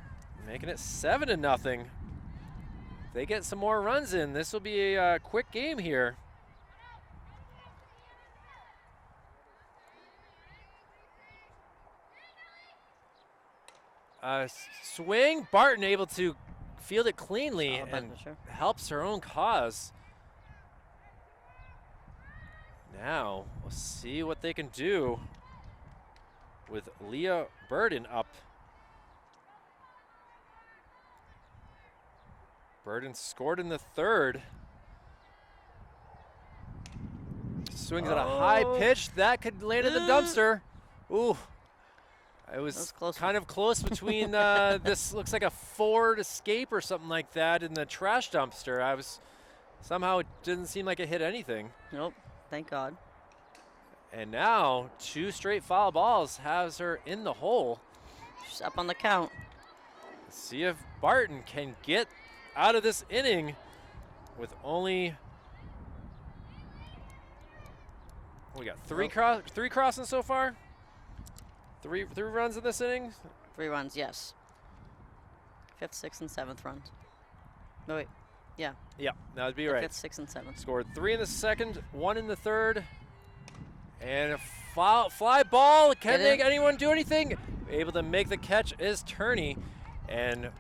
Making it 7-0. They get some more runs in. This will be a quick game here. Swing. Barton able to field it cleanly and helps her own cause. Now, we'll see what they can do with Leah Burden up. Burden scored in the third. Swings at a high pitch. That could land in the dumpster. Ooh. It was close. kind of close between this looks like a Ford Escape or something like that in the trash dumpster. Somehow it didn't seem like it hit anything. Nope, thank God. And now 2 straight foul balls has her in the hole. She's up on the count. Let's see if Barton can get out of this inning with only, we got three crossings so far. Three runs in this inning? 3 runs, yes. 5th, 6th, and 7th runs. No, wait. Yeah. Yeah, that would be right. 5th, 6th, and 7th. Scored 3 in the second, 1 in the third. And a fly ball. Can anyone do anything? Able to make the catch is Turney. And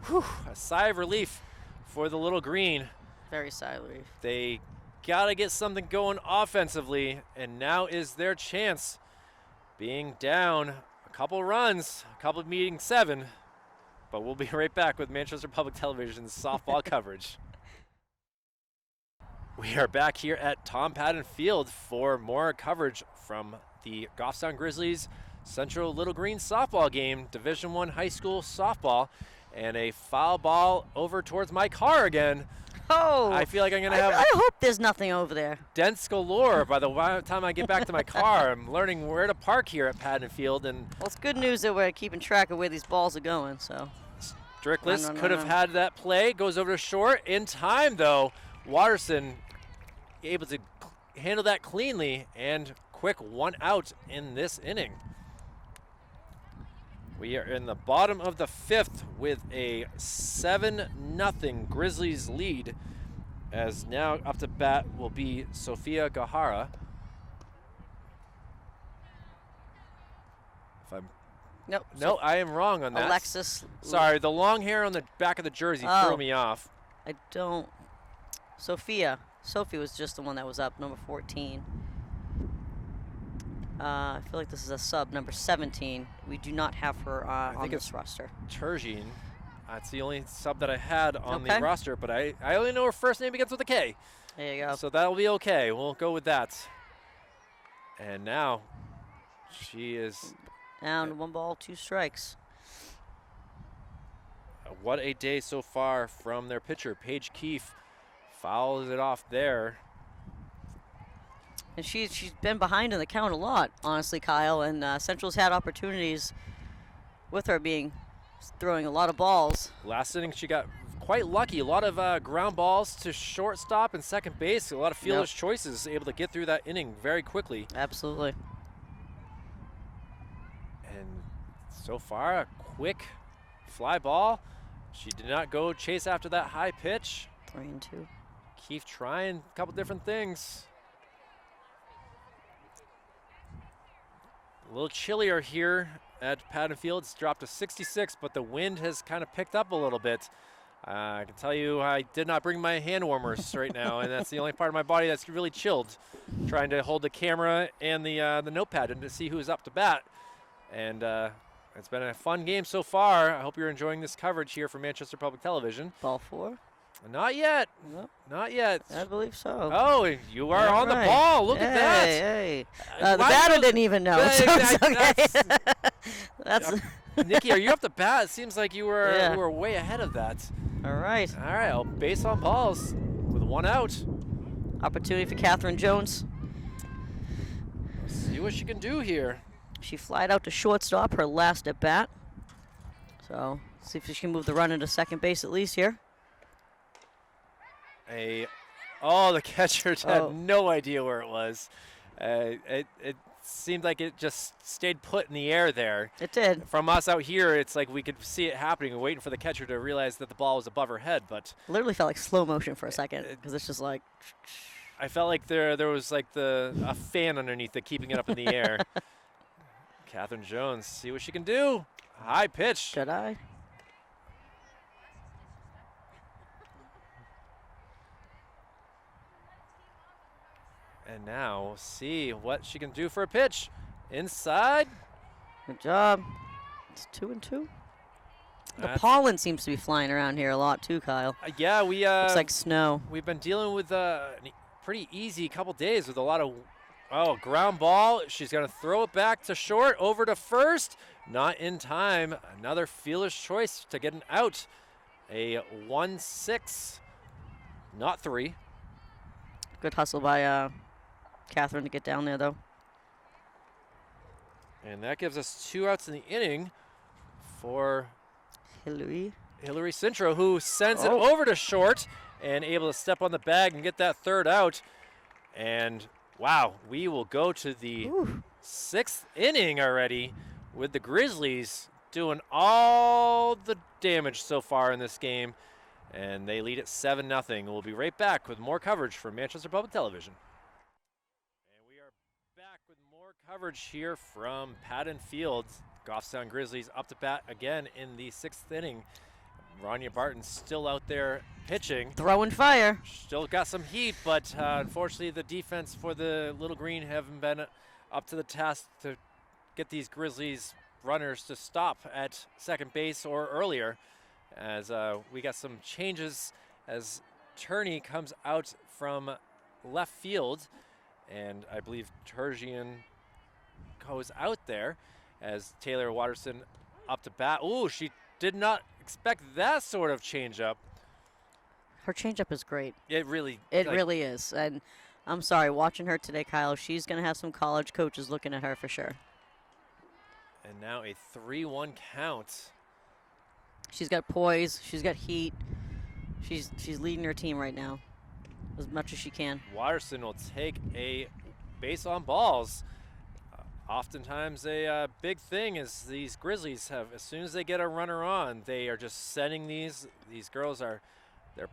whew, a sigh of relief for the Little Green. Very sigh of relief. They got to get something going offensively. And now is their chance. Being down a couple runs, a couple meeting 7. But we'll be right back with Manchester Public Television's softball coverage. We are back here at Tom Patton Field for more coverage from the Goffstown Grizzlies Central Little Green softball game, Division I high school softball, and a foul ball over towards my car again. Oh! I feel like I'm going to have I hope there's nothing over there. dents galore by the time I get back to my car. I'm learning where to park here at Patton Field. And well, it's good news that we're keeping track of where these balls are going, so. Strickless could have had that play. Goes over to short. In time, though, Waterson able to handle that cleanly and quick 1 out in this inning. We are in the bottom of the 5th with a 7-0 Grizzlies lead, as now up to bat will be Sophia Gahara. Nope. No, I am wrong on that. Alexis. Sorry, the long hair on the back of the jersey threw me off. I don't. Sophie was just the one that was up, number 14. I feel like this is a sub, number 17. We do not have her on this roster. Turgeon. That's the only sub that I had on the roster, but I only know her first name begins with a K. There you go. So that'll be okay. We'll go with that. And now she is down 1 ball, 2 strikes. What a day so far from their pitcher, Paige Keefe. Fouls it off there. And she's been behind in the count a lot, honestly, Kyle. And Central's had opportunities with her throwing a lot of balls. Last inning, she got quite lucky. A lot of ground balls to shortstop and second base. A lot of fielder's choices, able to get through that inning very quickly. Absolutely. And so far, a quick fly ball. She did not go chase after that high pitch. 3-2. Keefe trying a couple different things. A little chillier here at Patton Field. It's dropped to 66, but the wind has kind of picked up a little bit. I can tell you I did not bring my hand warmers right now, and that's the only part of my body that's really chilled. Trying to hold the camera and the notepad and to see who's up to bat. And it's been a fun game so far. I hope you're enjoying this coverage here from Manchester Public Television. Ball 4? Not yet. Nope. Not yet. I believe so. Oh, you are on the ball. Look at that. Hey. The batter didn't even know. That's Nikki, are you up to bat? It seems like you were way ahead of that. All right. All right, I'll base on balls with 1 out. Opportunity for Catherine Jones. Let's see what she can do here. She flied out to shortstop her last at bat. So, see if she can move the run into second base at least here. The catcher had no idea where it was. It seemed like it just stayed put in the air there. It did. From us out here, it's like we could see it happening and waiting for the catcher to realize that the ball was above her head. But literally felt like slow motion for a second because it's just like. I felt like there was like a fan underneath it keeping it up in the air. Catherine Jones, see what she can do. High pitch. Good eye. And now we'll see what she can do for a pitch. Inside. Good job. It's 2-2. The pollen seems to be flying around here a lot too, Kyle. Yeah, we Looks like snow. we've been dealing with a pretty easy couple days with a lot of ground ball. She's going to throw it back to short, over to first. Not in time. Another fielder's choice to get an out. A 1-6, not 3. Good hustle by Catherine to get down there, though. And that gives us 2 outs in the inning for Hillary Cintro, who sends it over to short and able to step on the bag and get that 3rd out. And wow, we will go to the 6th inning already with the Grizzlies doing all the damage so far in this game. And they lead at 7-0. We'll be right back with more coverage from Manchester Public Television. And we are back with more coverage here from Patton Field. Goffstown Grizzlies up to bat again in the 6th inning. Rania Barton still out there pitching. Throwing fire. Still got some heat, but unfortunately the defense for the Little Green haven't been up to the task to get these Grizzlies runners to stop at second base or earlier. As we got some changes as Turney comes out from left field, and I believe Terzian goes out there as Taylor Waterson up to bat. Ooh, she did not expect that sort of changeup. Her changeup is great. It really is. And I'm sorry, watching her today, Kyle, she's going to have some college coaches looking at her for sure. And now a 3-1 count. She's got poise. She's got heat. She's leading her team right now as much as she can. Waterson will take a base on balls. Oftentimes a big thing is these Grizzlies have, as soon as they get a runner on, they are just sending these girls they're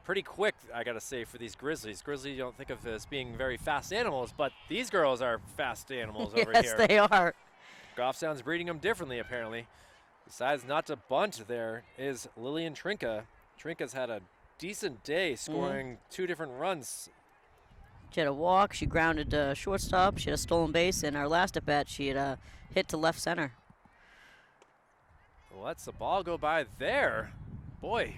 pretty quick, I gotta say, for these Grizzlies. Grizzlies you don't think of as being very fast animals, but these girls are fast animals over here. Yes, they are. Goffstown's breeding them differently, apparently. Decides not to bunt there is Lillian Trinka. Trinka's had a decent day, scoring 2 different runs. She had a walk, she grounded to shortstop, she had a stolen base, and our last at bat, she had hit to left center. Lets the ball go by there. Boy,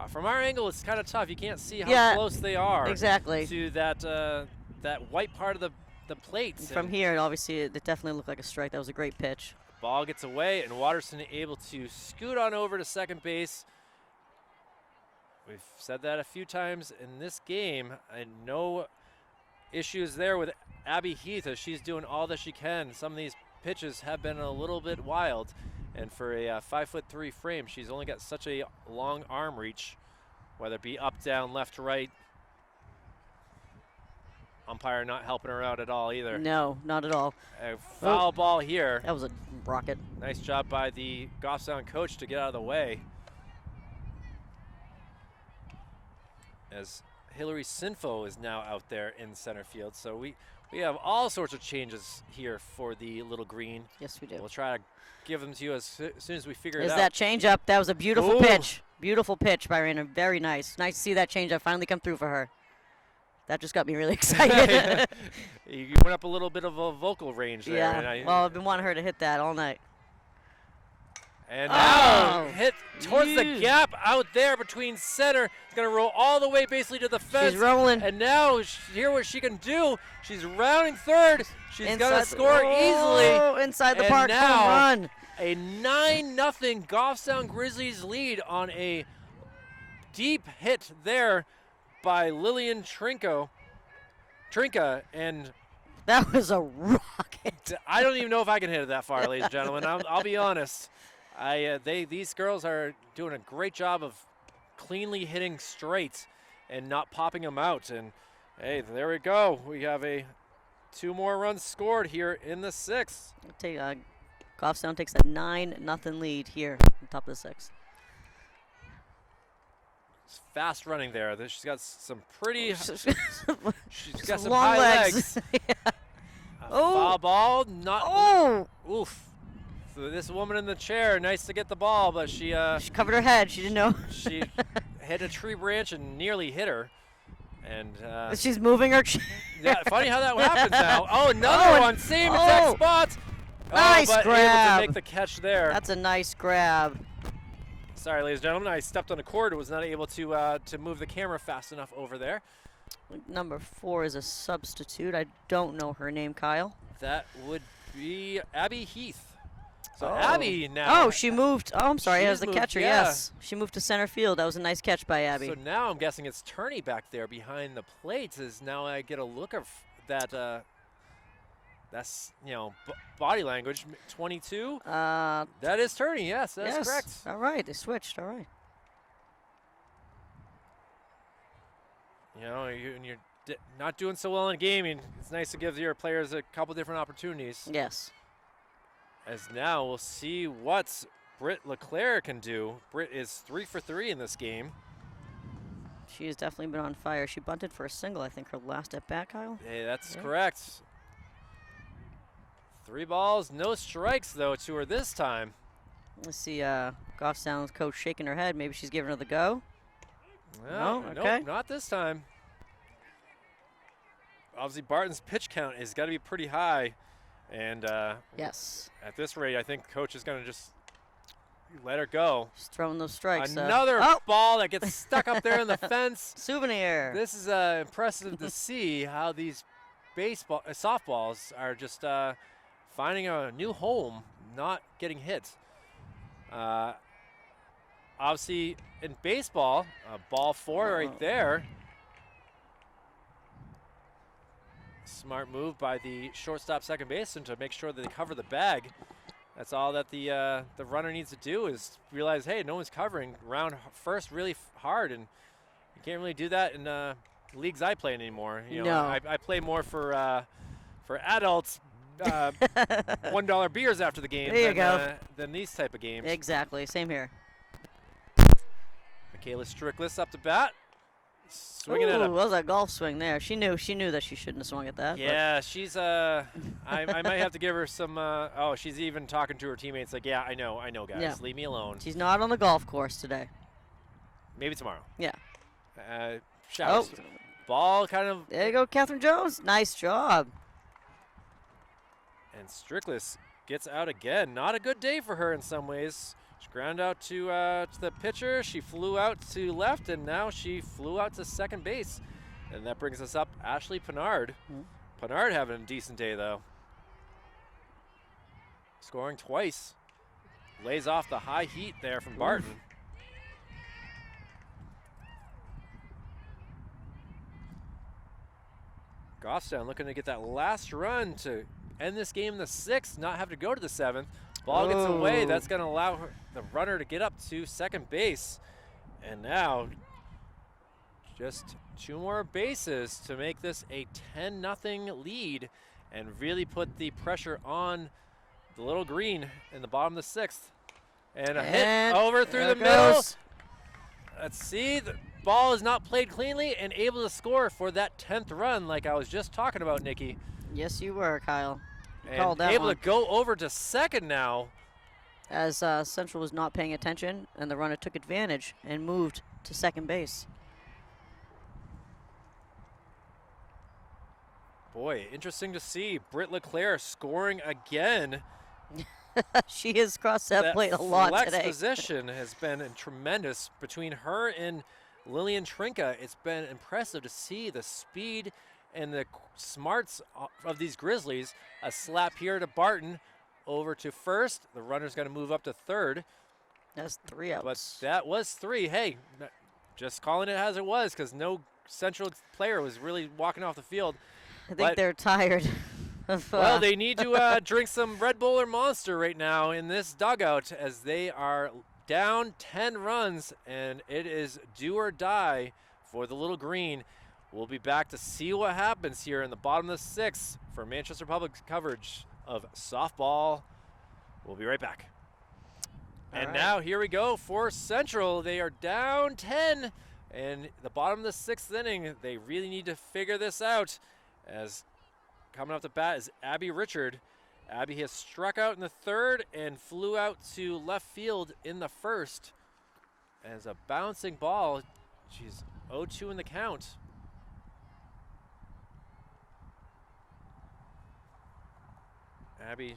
from our angle, it's kind of tough. You can't see how close they are to that white part of the plate. From here, obviously, it definitely looked like a strike. That was a great pitch. Ball gets away, and Waterson able to scoot on over to second base. We've said that a few times in this game, and no issues there with Abby Heath as she's doing all that she can. Some of these pitches have been a little bit wild, and for a 5'3" frame, she's only got such a long arm reach, whether it be up, down, left, right. Umpire not helping her out at all either. No, not at all. A foul ball here. That was a rocket. Nice job by the Goffstown coach to get out of the way. As Hillary Sinfo is now out there in center field. So we have all sorts of changes here for the Little Green. Yes, we do. We'll try to give them to you as soon as we figure it There's out. that changeup. That was a beautiful pitch. Beautiful pitch by Raina. Very nice. Nice to see that changeup finally come through for her. That just got me really excited. You went up a little bit of a vocal range there. Yeah, well, I've been wanting her to hit that all night. And now hit towards the gap out there between center. It's going to roll all the way basically to the fence. She's rolling. And now hear what she can do. She's rounding third. She's going to score easily. Inside the park, home run. A 9-0 Goffstown Grizzlies lead on a deep hit there by Lillian Trinka, and that was a rocket. I don't even know if I can hit it that far, ladies and gentlemen. I'll be honest. These girls are doing a great job of cleanly hitting straight and not popping them out. And hey, there we go. We have 2 more runs scored here in the 6th. Goffstown takes a 9-0 lead here on top of the 6th. It's fast running there. She's got some pretty. She's got some long high legs. Yeah. Foul ball, not. Oh! Oof. So this woman in the chair, nice to get the ball, but she covered her head. She didn't know. She hit a tree branch and nearly hit her. And she's moving her chair. Yeah, funny how that happens now. Oh, another one, same exact spot. Nice but grab. Able to make the catch there. That's a nice grab. Sorry, ladies and gentlemen, I stepped on a cord and was not able to move the camera fast enough over there. Number 4 is a substitute. I don't know her name, Kyle. That would be Abby Heath. So Abby now. Oh, she moved. Oh, I'm sorry. As the moved, catcher, yeah. yes. She moved to center field. That was a nice catch by Abby. So now I'm guessing it's Turney back there behind the plates. Is now I get a look of that. That's body language. 22. That is Turney. Yes, that's correct. All right, they switched. All right. When you're not doing so well in a game, it's nice to give your players a couple different opportunities. Yes. As now we'll see what Brit Leclair can do. Brit is 3 for 3 in this game. She has definitely been on fire. She bunted for a single, I think, her last at bat, Kyle. Hey, that's correct. 3 balls, no strikes, though, to her this time. Let's see, Goffstown's coach shaking her head. Maybe she's giving her the go. No, okay. Nope, not this time. Obviously, Barton's pitch count has got to be pretty high. And yes, at this rate, I think coach is going to just let her go. She's throwing those strikes. Another ball that gets stuck up there in the fence. Souvenir. This is impressive to see how these softballs are just finding a new home, not getting hit. Obviously, in baseball, ball 4 right there. Smart move by the shortstop second baseman to make sure that they cover the bag. That's all that the runner needs to do is realize, hey, no one's covering. Round first really hard, and you can't really do that in leagues I play in anymore. No. I play more for adults, $1 beers after the game than these type of games. Exactly, same here. Michaela Strickless up to bat. Swinging at that was a golf swing there. She knew that she shouldn't have swung at that. Yeah, she's I might have to give her some she's even talking to her teammates like, yeah, I know guys. Yeah. Leave me alone. She's not on the golf course today. Maybe tomorrow. Yeah. Shouts. Ball kind of. There you go, Catherine Jones. Nice job. And Strickless gets out again. Not a good day for her in some ways. She ground out to the pitcher. She flew out to left, and now she flew out to second base. And that brings us up Ashley Pinard. Pinard having a decent day, though. Scoring twice. Lays off the high heat there from Barton. Goffstown looking to get that last run to end this game in the 6th, not have to go to the 7th. Ball gets away. That's going to allow the runner to get up to second base. And now just 2 more bases to make this a 10-0 lead and really put the pressure on the little green in the bottom of the 6th. And a hit over through the middle. Let's see. The ball is not played cleanly and able to score for that 10th run like I was just talking about, Nikki. Yes, you were, Kyle. And able to go over to second now. As Central was not paying attention, and the runner took advantage and moved to second base. Boy, interesting to see. Brit Leclair scoring again. She has crossed that plate a lot today. Flex position has been tremendous. Between her and Lillian Trinka, it's been impressive to see the speed and the smarts of these Grizzlies. A slap here to Barton, over to first. The runner's going to move up to third. That's 3 outs. But that was 3. Hey, just calling it as it was because no Central player was really walking off the field. I think they're tired. Well, they need to drink some Red Bull or Monster right now in this dugout as they are down 10 runs, and it is do or die for the Little Green. We'll be back to see what happens here in the bottom of the 6th for Manchester Public's coverage of softball. We'll be right back. And now here we go for Central. They are down 10, and the bottom of the 6th inning, they really need to figure this out. As coming off the bat is Abby Richard. Abby has struck out in the 3rd and flew out to left field in the 1st. As a bouncing ball, she's 0-2 in the count. Abby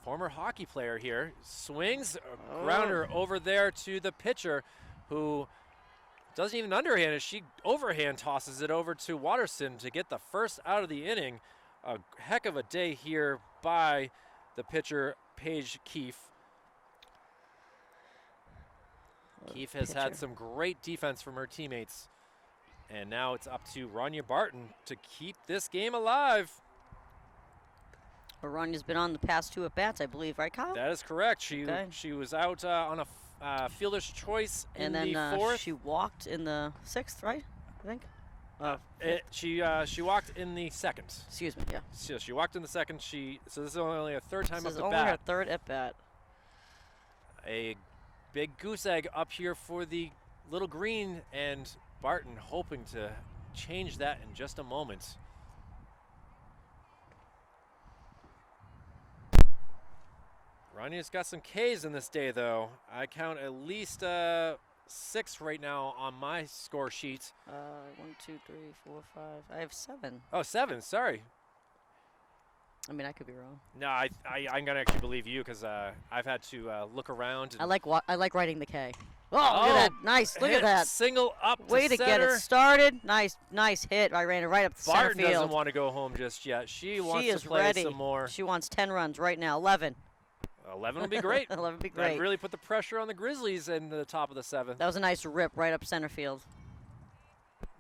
former hockey player here, swings a grounder over there to the pitcher, who doesn't even underhand it. She overhand tosses it over to Waterson to get the first out of the inning. A heck of a day here by the pitcher, Paige Heath. Heath has had some great defense from her teammates. And now it's up to Rania Barton to keep this game alive. Well, Rania's been on the past 2 at-bats, I believe, right, Kyle? That is correct. She was out on a fielder's choice in the 4th. She walked in the 6th, right? I think. She walked in the 2nd. Excuse me. Yeah. So she walked in the 2nd. So this is only a 3rd time this up is the only bat. her 3rd at-bat. A big goose egg up here for the little green, and Barton hoping to change that in just a moment. Rania's got some Ks in this day, though. I count at least 6 right now on my score sheet. 1, 2, 3, 4, 5. I have 7. Oh, 7. Sorry. I mean, I could be wrong. No, I'm gonna actually believe you because I've had to look around. And I like writing the K. Oh, look at that! Nice. Look at that. Single up. Way to get it started. Nice hit. I ran it right up the center field. Barton doesn't want to go home just yet. She wants to play some more. She wants 10 runs right now. 11. 11 will be great. 11 would be great. That really put the pressure on the Grizzlies in the top of the 7th. That was a nice rip right up center field.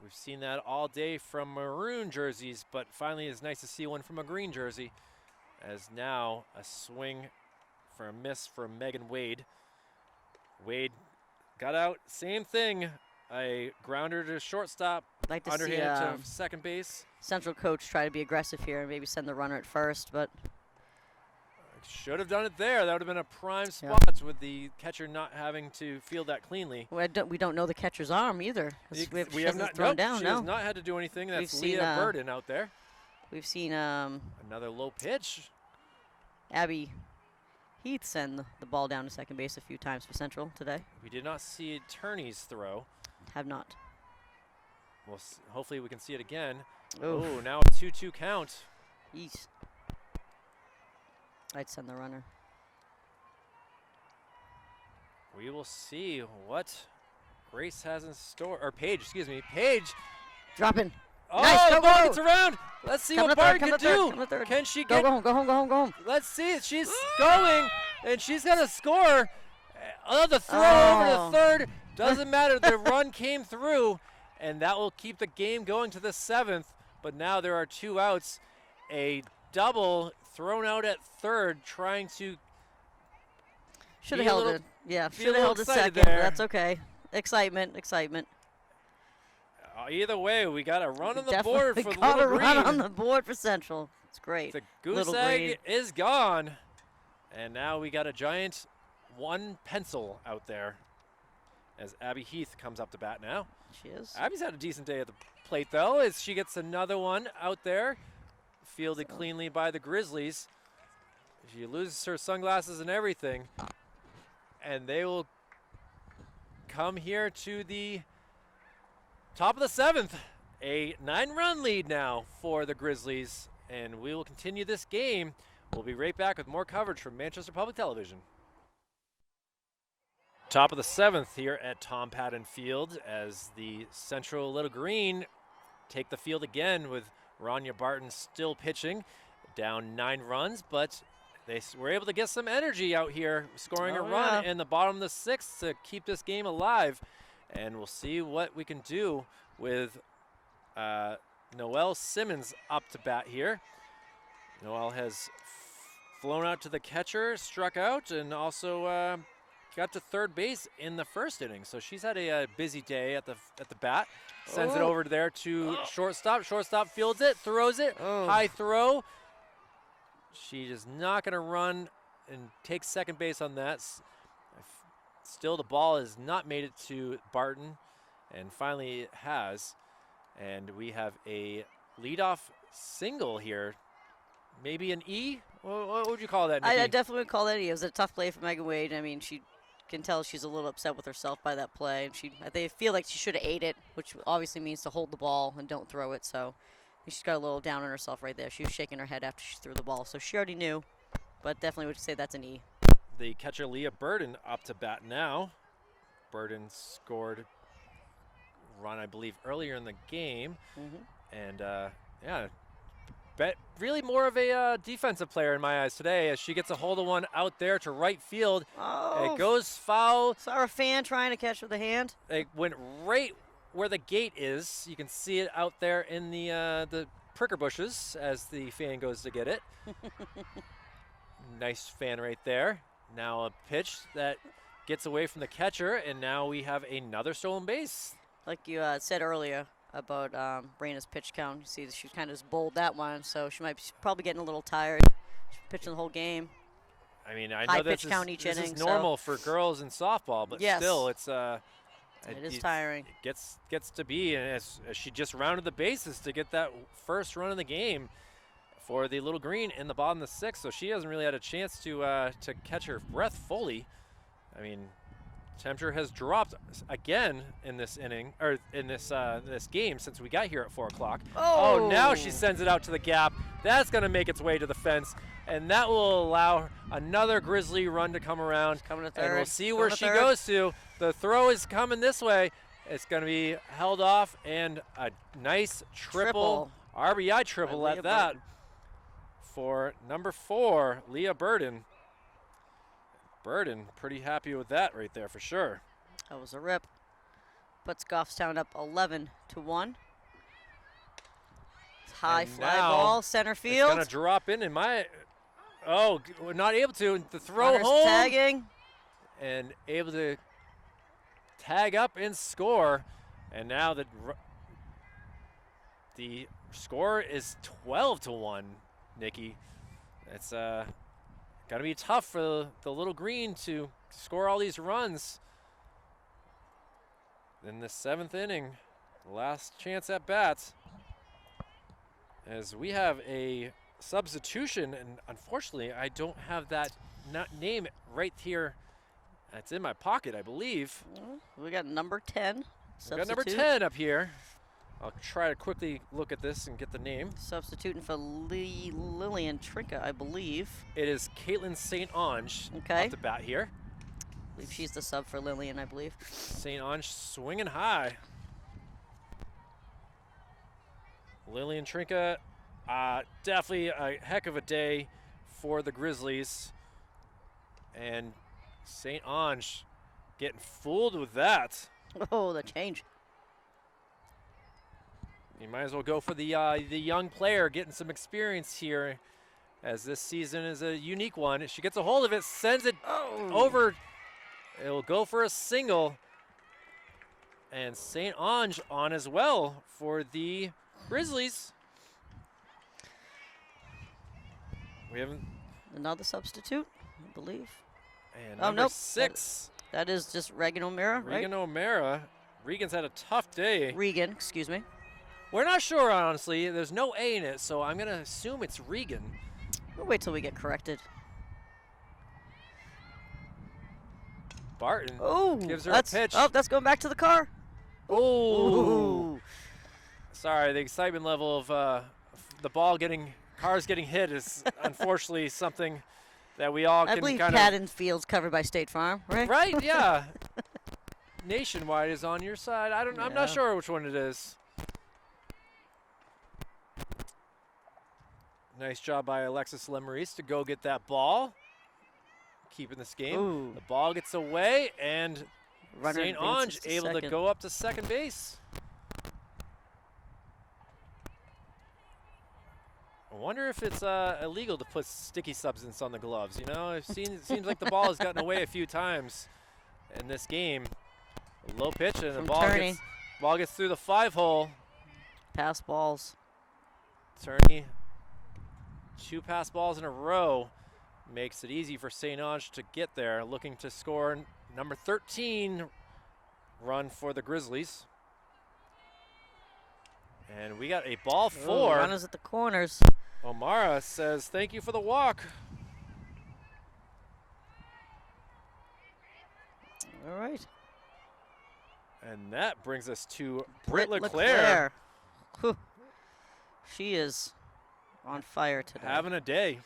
We've seen that all day from maroon jerseys, but finally it's nice to see one from a green jersey. As now a swing for a miss for Megan Wade. Wade got out, same thing. A grounder to shortstop, like to underhand to second base. Central coach try to be aggressive here and maybe send the runner at first, but should have done it there. That would have been a prime spot with the catcher not having to field that cleanly. We don't know the catcher's arm either. We have not thrown down. She has not had to do anything. That's Leah Burden out there. We've seen another low pitch. Abby Heath send the ball down to second base a few times for Central today. We did not see Turney's throw. Have not. Well, hopefully we can see it again. Oh, now a 2-2 count. Yeesh. I'd send the runner. We will see what Grace has in store. Or Paige, excuse me. Paige. Dropping. Oh, nice, the ball gets around. Let's see what Barton can do. Can she get? Go home. Let's see it. She's going, and she's going to score. Oh, the throw over to third. Doesn't matter. The run came through, and that will keep the game going to the 7th. But now there are 2 outs. A double thrown out at third, trying to. Should have held it. Yeah, should have held it second. But that's okay. Excitement. Either way, we got a run on the Definitely board for the got Little a Green. run on the board for Central. It's great. The goose egg is gone, and now we got a giant 1 pencil out there as Abby Heath comes up to bat now. She is. Abby's had a decent day at the plate, though, as she gets another one out there, fielded cleanly by the Grizzlies. She loses her sunglasses and everything, and they will come here to the top of the 7th. A 9-run lead now for the Grizzlies, and we will continue this game. We'll be right back with more coverage from Manchester Public Television. Top of the 7th here at Tom Patton Field as the Central Little Green take the field again with Rania Barton still pitching, down 9 runs, but they were able to get some energy out here, scoring a run in the bottom of the 6th to keep this game alive. And we'll see what we can do with Noelle Simmons up to bat here. Noelle has flown out to the catcher, struck out, and also got to third base in the first inning. So she's had a busy day at the bat. Sends it over there to shortstop. Shortstop fields it, throws it, high throw. She is not going to run and take second base on that. Still, the ball has not made it to Barton, and finally it has. And we have a leadoff single here. Maybe an E? What would you call that, Nikki? I definitely would call that E. It was a tough play for Megan Wade. I mean, she can tell she's a little upset with herself by that play. They feel like she should have ate it, which obviously means to hold the ball and don't throw it. So she's got a little down on herself right there. She was shaking her head after she threw the ball, so she already knew. but definitely would say that's an E. The catcher Leah Burden up to bat now. Burden scored run, I believe, earlier in the game. And yeah, really more of a defensive player in my eyes today, as she gets a hold of one out there to right field. Oh, It goes foul. saw a fan trying to catch with a hand. It went right where the gate is. You can see it out there in the pricker bushes as the fan goes to get it. Nice fan right there. Now a pitch that gets away from the catcher, and now we have another stolen base. Like you said earlier about Brina's pitch count. You see, she kind of just bowled that one, so she might be probably getting a little tired. She's pitching the whole game. I mean, I High know pitch count each this inning, is normal for girls in softball, but Yes. still, it's It is tiring. It gets to be, and as she just rounded the bases to get that first run of the game for the Little Green in the bottom of the sixth, so she hasn't really had a chance to catch her breath fully. I mean, temperature has dropped again in this inning, or in this game since we got here at 4 o'clock. Oh, now she sends it out to the gap. That's going to make its way to the fence, and that will allow another Grizzly run to come around. Coming to third. And we'll see where she goes to. The throw is coming this way. It's going to be held off, and a nice triple. RBI triple at that for number 4, Leah Burden. Burden pretty happy with that right there for sure. That was a rip. Puts Goffstown up 11-1. High And fly now ball, center field. It's going to drop in my. Oh, we're not able to. The throw Runners home. tagging. And able to tag up and score. And now the score is 12-1, Nikki. It's got to be tough for the Little Green to score all these runs in the 7th inning. Last chance at bats. As we have a substitution, and unfortunately I don't have that name right here. It's in my pocket, I believe. We got number 10. We got number 10 up here. I'll try to quickly look at this and get the name. Substituting for Lillian Trinka, I believe. It is Caitlin St. Ange off the bat here. I believe she's the sub for Lillian, I believe. St. Ange swinging high. Lillian Trinka, definitely a heck of a day for the Grizzlies. And St. Ange getting fooled with that. Oh, the change. You might as well go for the young player, getting some experience here, as this season is a unique one. She gets a hold of it, sends it over. It'll go for a single. And St. Ange on as well for the Grizzlies. We haven't. Another substitute, I believe. And number 6. That is just Regan O'Mara, right? Regan O'Mara. Regan's had a tough day. Regan, excuse me. We're not sure, honestly. There's no A in it, so I'm going to assume it's Regan. We'll wait till we get corrected. Barton gives her a pitch. Oh, that's going back to the car. Oh. Sorry, the excitement level of the cars getting hit is unfortunately something that we all can kind of. I believe Patton Field's covered by State Farm, right? Right, yeah. Nationwide is on your side. I'm not sure which one it is. Nice job by Alexis Lemerise to go get that ball. Keeping this game. Ooh. The ball gets away, and St. Ange able to go up to second base. I wonder if it's illegal to put sticky substance on the gloves. You know, it seems like the ball has gotten away a few times in this game. A low pitch, and the ball gets through the 5-hole. Pass balls. Turney, 2 pass balls in a row. Makes it easy for St. Ange to get there, looking to score number 13 run for the Grizzlies. And we got a ball 4. Runners at the corners. O'Mara says, thank you for the walk. All right. And that brings us to Brit Leclair. Leclair. Whew. She is on fire today. Having a day.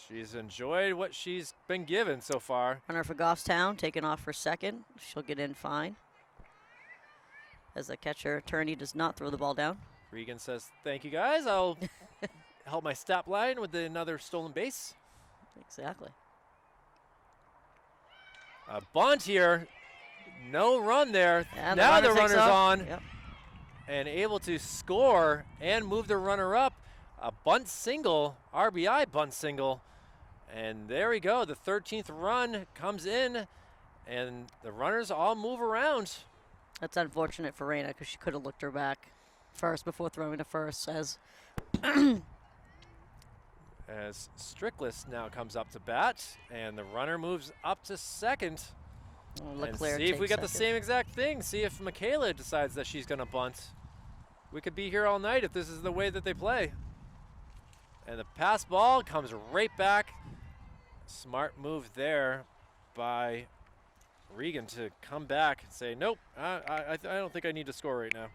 She's enjoyed what she's been given so far. Runner for Goffstown, taking off for second. She'll get in fine. As the catcher, Turney does not throw the ball down. Regan says, thank you guys. I'll help my stat line with another stolen base. Exactly. A bunt here. No run there. And now the takes runner's off. on Yep. and able to score and move the runner up. A bunt single, RBI bunt single. And there we go. The 13th run comes in, and the runners all move around. That's unfortunate for Raina because she could have looked her back first before throwing to first. As Strickless now comes up to bat, and the runner moves up to second. Leclair and see if we get takes the same exact thing. See if Michaela decides that she's going to bunt. We could be here all night if this is the way that they play. And the pass ball comes right back. Smart move there by Regan to come back and say, nope, I don't think I need to score right now.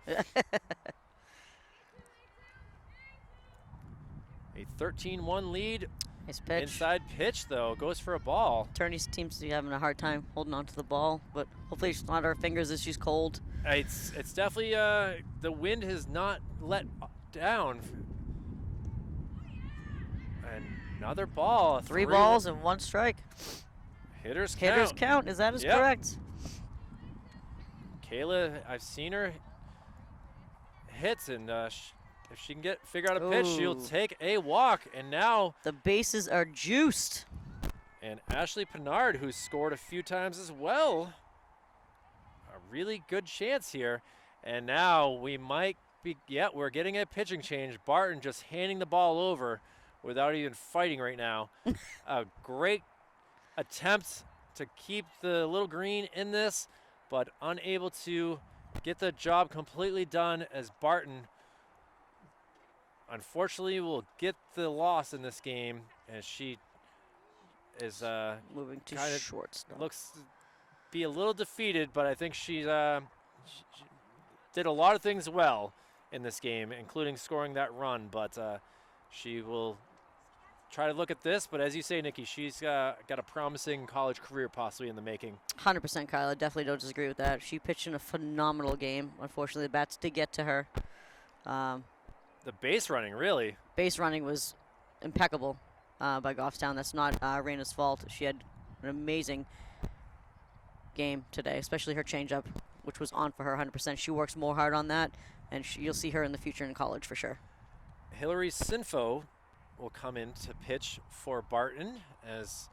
A 13-1 lead. Nice pitch. Inside pitch, though, goes for a ball. Turney's seems to be having a hard time holding on to the ball, but hopefully she's not her fingers as she's cold. It's definitely, the wind has not let down. And another ball. Three balls and one strike. Hitters count. Is that correct? Kayla, I've seen her hits, and if she can figure out a pitch, she'll take a walk. And now the bases are juiced. And Ashley Pinard, who's scored a few times as well. A really good chance here. And now we might be, we're getting a pitching change. Barton just handing the ball over without even fighting right now. A great attempt to keep the little green in this, but unable to get the job completely done as Barton unfortunately will get the loss in this game, as she is moving to shortstop. Looks to be a little defeated, but I think she did a lot of things well in this game, including scoring that run, but she will try to look at this. But as you say, Nikki, she's got a promising college career possibly in the making. 100%, Kyle. I definitely don't disagree with that. She pitched in a phenomenal game. Unfortunately, the bats did get to her. The base running, really. Base running was impeccable by Goffstown. That's not Raina's fault. She had an amazing game today, especially her changeup, which was on for her 100%. She works more hard on that, and you'll see her in the future in college for sure. Hillary Sinfo will come in to pitch for Barton, as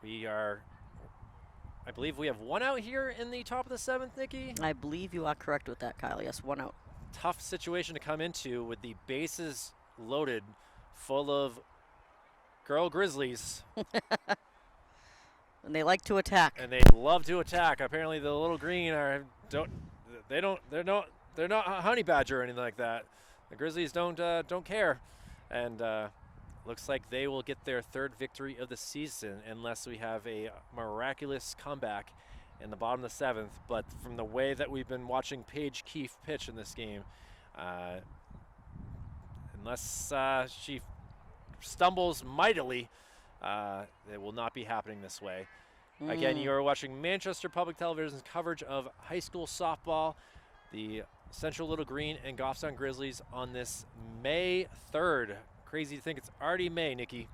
we are, I believe we have one out here in the top of the seventh, Nikki? I believe you are correct with that, Kyle. Yes, one out. Tough situation to come into with the bases loaded, full of girl Grizzlies. And they like to attack. And they love to attack. Apparently the little green they're not a honey badger or anything like that. The Grizzlies don't care. And looks like they will get their third victory of the season unless we have a miraculous comeback in the bottom of the seventh. But from the way that we've been watching Paige Keefe pitch in this game, unless she stumbles mightily, it will not be happening this way. Again, you are watching Manchester Public Television's coverage of high school softball, the Central Little Green and Goffstown Grizzlies on this May 3rd. Crazy to think it's already May, Nikki.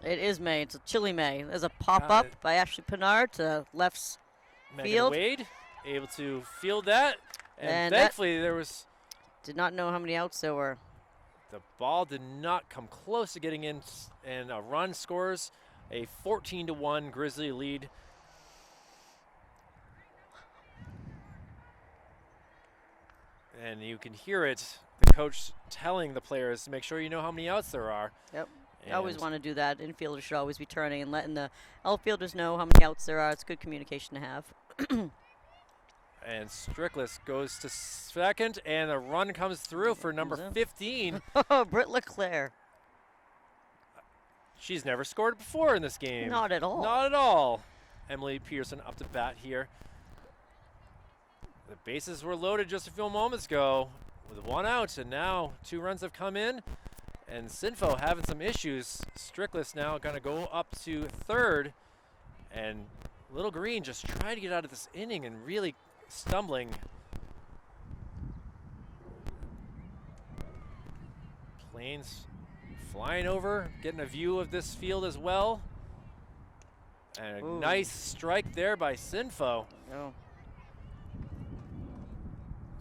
It is May. It's a chilly May. There's a pop-up by Ashley Pinard to left's field. Wade able to field that, and thankfully there was. Did not know how many outs there were. The ball did not come close to getting in, and a run scores a 14-1 Grizzly lead. And you can hear it, the coach telling the players to make sure you know how many outs there are. Yep. I always want to do that. Infielders should always be turning and letting the outfielders know how many outs there are. It's good communication to have. And Strickless goes to second, and a run comes through for number 15. Oh, Brit Leclair. She's never scored before in this game. Not at all. Not at all. Emily Peterson up to bat here. The bases were loaded just a few moments ago with one out, and now 2 runs have come in. And Sinfo having some issues. Strickless now going to go up to third. And Little Green just trying to get out of this inning and really stumbling. Planes flying over, getting a view of this field as well. And a nice strike there by Sinfo. Oh.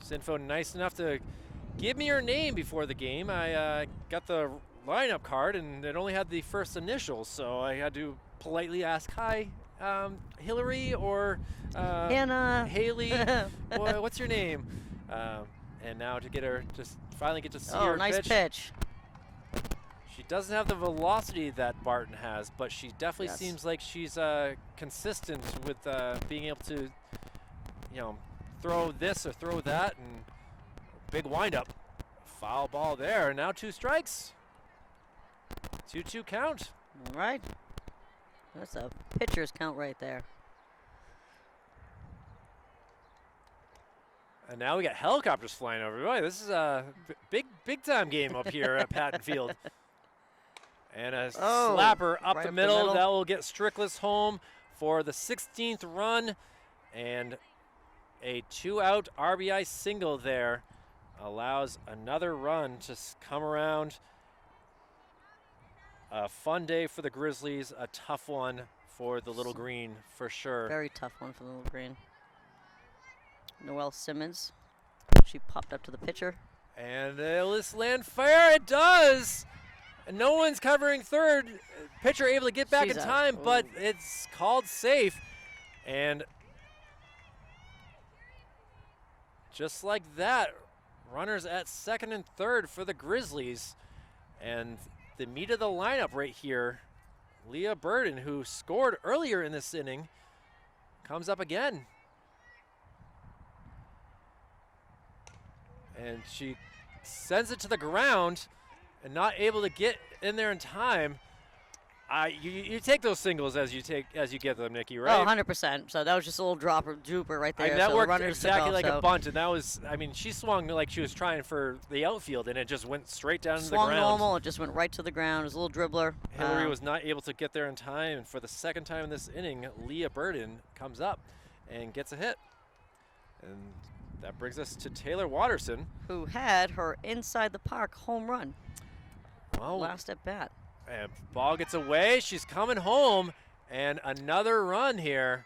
Sinfo nice enough to give me her name before the game. I got the lineup card and it only had the first initials, so I had to politely ask, hi, Hillary or Hannah, Haley, what's your name? And now to get her, just finally get to see her nice pitch. She doesn't have the velocity that Barton has, but she definitely seems like she's consistent with being able to, throw this or throw that, and big windup. Foul ball there. Now 2 strikes. 2-2 count. All right. That's a pitcher's count right there. And now we got helicopters flying over. Boy, this is a big time game up here at Patton Field. And a slapper up the middle. That will get Strickless home for the 16th run. And a 2-out RBI single there allows another run to come around. A fun day for the Grizzlies, a tough one for the Little Green for sure. Very tough one for the Little Green. Noelle Simmons, she popped up to the pitcher. And will this land fair? It does! And no one's covering third. Pitcher able to get back in time, but it's called safe. And just like that, runners at second and third for the Grizzlies. And the meat of the lineup right here, Leah Burden, who scored earlier in this inning, comes up again. And she sends it to the ground and not able to get in there in time. You take those singles as you get them, Nikki, right? Oh, 100%. So that was just a little drooper right there. That so worked exactly like a bunt, and that was, she swung like she was trying for the outfield, and it just went straight down to the ground. Swung normal, it just went right to the ground. It was a little dribbler. Hillary was not able to get there in time, and for the second time in this inning, Leah Burden comes up and gets a hit. And that brings us to Taylor Waterson, who had her inside the park home run. Well, last at bat. And ball gets away. She's coming home, and another run here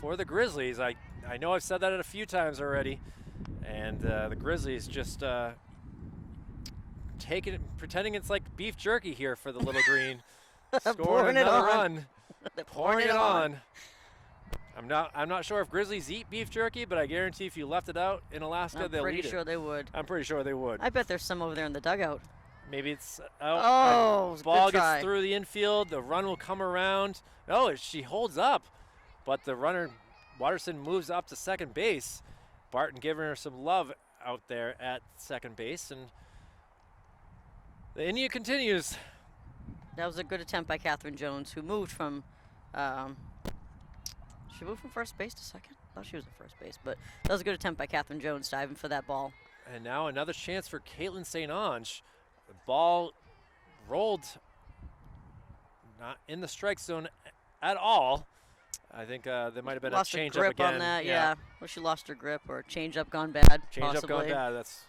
for the Grizzlies. I know I've said that a few times already, and the Grizzlies just pretending it's like beef jerky here for the Little Green. Scoring another run, pouring it on. I'm not sure if Grizzlies eat beef jerky, but I guarantee if you left it out in Alaska, they'll eat it. I'm pretty sure they would. I'm pretty sure they would. I bet there's some over there in the dugout. Maybe it's ball gets through the infield. The run will come around. Oh, she holds up, but the runner Waterson moves up to second base. Barton giving her some love out there at second base, and the inning continues. That was a good attempt by Catherine Jones, who moved from. She moved from first base to second. I thought she was at first base, but that was a good attempt by Catherine Jones diving for that ball. And now another chance for Caitlin St. Ange. The ball rolled not in the strike zone at all. I think there might have been a change up again. On that, yeah. Well, she lost her grip or change up gone bad. Change up gone bad. That's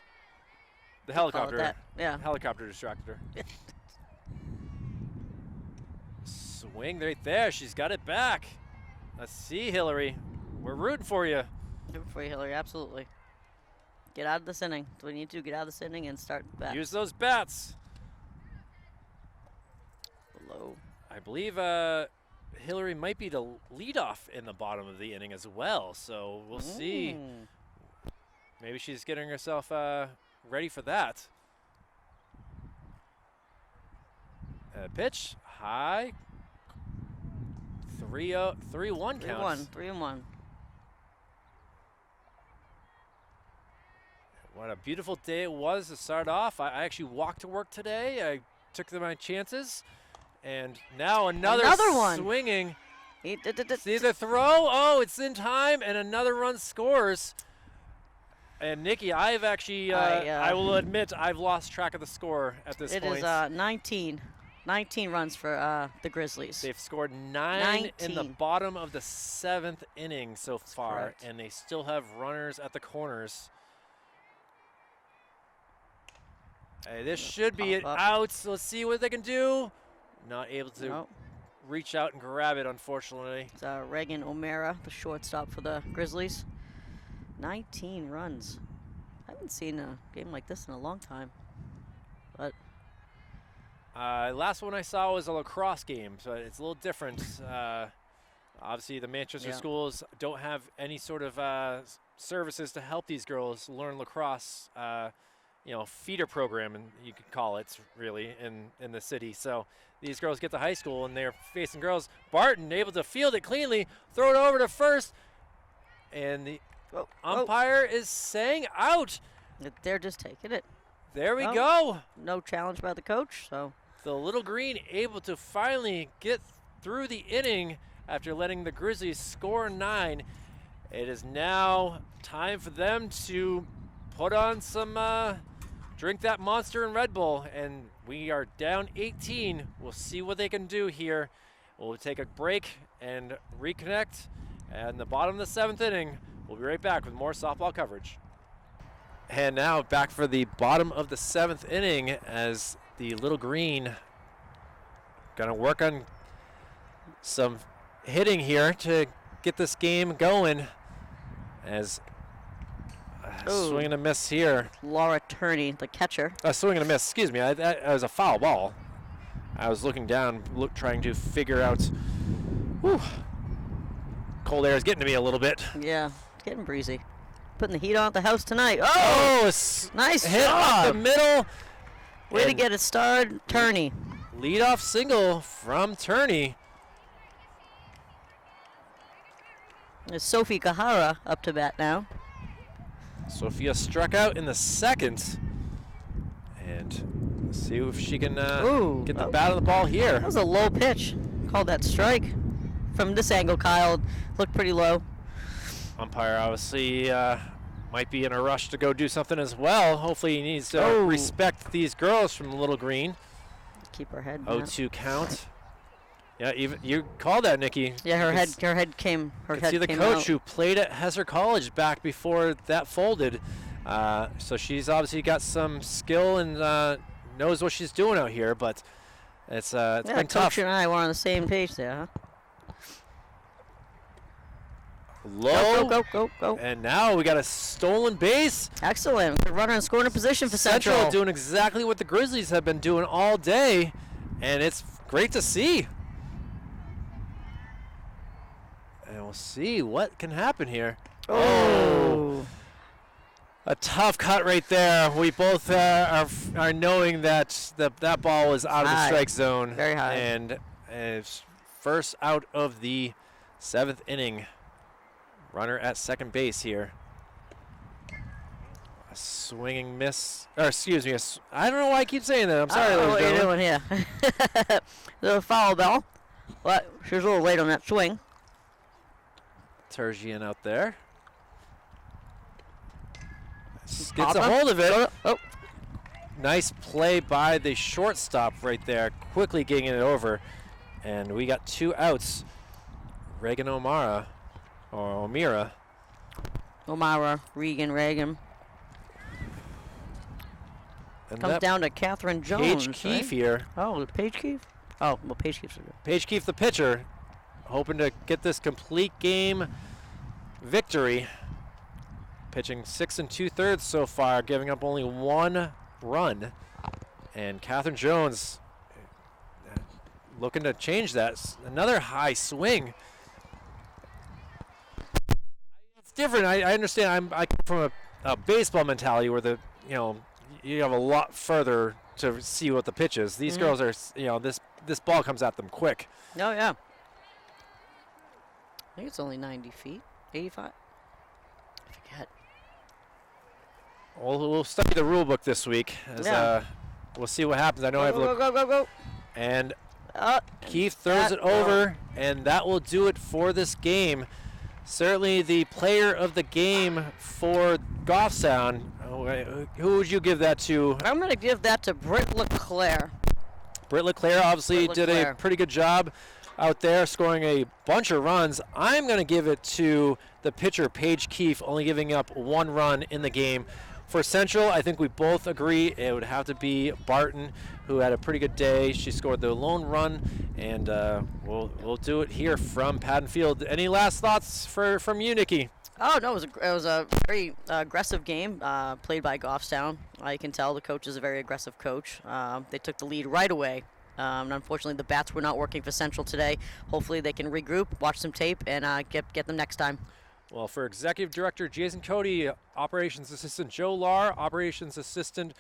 the helicopter. Yeah. Helicopter distracted her. Swing right there. She's got it back. Let's see, Hillary. We're rooting for you. Rooting for you, Hillary. Absolutely. Get out of this inning. That's what we need to do. Get out of this inning and start back. Use those bats. Low. I believe Hillary might be the leadoff in the bottom of the inning as well. So we'll see. Maybe she's getting herself ready for that. Pitch high. 3-1 counts. 3-1. What a beautiful day it was to start off. I actually walked to work today. I took my chances. And now another one. Swinging. See the throw? Oh, it's in time, and another run scores. And Nikki, I've actually, I will admit, I've lost track of the score at this point. It is 19 runs for the Grizzlies. They've scored 9 in the bottom of the 7th inning so far, correct. and they still have runners at the corners. Hey, this should be it out. So let's see what they can do. Not able to reach out and grab it, unfortunately. It's Reagan O'Mara, the shortstop for the Grizzlies. 19 runs. I haven't seen a game like this in a long time. But last one I saw was a lacrosse game, so it's a little different. Obviously, the Manchester schools don't have any sort of services to help these girls learn lacrosse. Feeder program, and you could call it really in the city. So these girls get to high school and they're facing girls. Barton able to field it cleanly, throw it over to first, and the umpire is saying out. They're just taking it. There we go. No challenge by the coach. So the Little Green able to finally get through the inning after letting the Grizzlies score 9. It is now time for them to put on some drink that Monster and Red Bull, and we are down 18. We'll see what they can do here. We'll take a break and reconnect. And the bottom of the 7th inning, we'll be right back with more softball coverage. And now back for the bottom of the 7th inning as the Little Green gonna work on some hitting here to get this game going. As swing and a miss here. Laura Turney, the catcher. Swing and a miss, excuse me. That was a foul ball. I was looking down, trying to figure out. Whew. Cold air is getting to me a little bit. Yeah, it's getting breezy. Putting the heat on at the house tonight. Nice hit job. up the middle. Way to get it started, Turney. Leadoff single from Turney. There's Sophie Kahara up to bat now. Sophia struck out in the 2nd. And let's see if she can get the bat on the ball here. That was a low pitch. Called that strike. From this angle, Kyle, looked pretty low. Umpire obviously might be in a rush to go do something as well. Hopefully he needs to respect these girls from Little Green. Keep her head. 0-2 count. Yeah, even you called that, Nikki. Yeah, her head came. Her head see the came coach out. who played at Hesser College back before that folded. So she's obviously got some skill and knows what she's doing out here. But it's been tough. Coach and I were on the same page there, huh? Low. Go. And now we got a stolen base. Excellent. Good runner in scoring position for Central. Doing exactly what the Grizzlies have been doing all day, and it's great to see. And we'll see what can happen here. Oh. A tough cut right there. We both are knowing that that ball is out of the strike zone. Very high. And it's first out of the 7th inning. Runner at second base here. A swinging miss. Or excuse me. I don't know why I keep saying that. I'm sorry. What are you doing here? The foul ball. But she was a little late on that swing. Terzian out there. Gets a hold of it. Nice play by the shortstop right there. Quickly getting it over. And we got 2 outs. Reagan O'Mara. Or O'Meara. Reagan. And Comes down to Catherine Jones. Paige Keefe here. Oh, Paige Keefe? Oh, well, Paige Keefe's good. Paige Keefe, the pitcher, hoping to get this complete game victory. Pitching 6 2/3 so far, giving up only 1 run. And Catherine Jones looking to change that. Another high swing. It's different. I understand. I come from a baseball mentality where you have a lot further to see what the pitch is. These girls are, this ball comes at them quick. Oh, yeah. I think it's only 90 feet, 85. I forget. Well, we'll study the rule book this week. We'll see what happens. I know I have Go. And Keith throws it over, and that will do it for this game. Certainly the player of the game for Goffstown, who would you give that to? I'm going to give that to Brit Leclair. Brit Leclair obviously Brit did a Leclair. pretty good job out there, scoring a bunch of runs. I'm going to give it to the pitcher, Paige Keefe, only giving up 1 run in the game. For Central, I think we both agree it would have to be Barton, who had a pretty good day. She scored the lone run, and we'll do it here from Patton Field. Any last thoughts from you, Nikki? Oh, no, it was a very aggressive game played by Goffstown. I can tell the coach is a very aggressive coach. They took the lead right away. And unfortunately, the bats were not working for Central today. Hopefully they can regroup, watch some tape, and get them next time. Well, for Executive Director Jason Cody, Operations Assistant Joe Lahr, Operations Assistant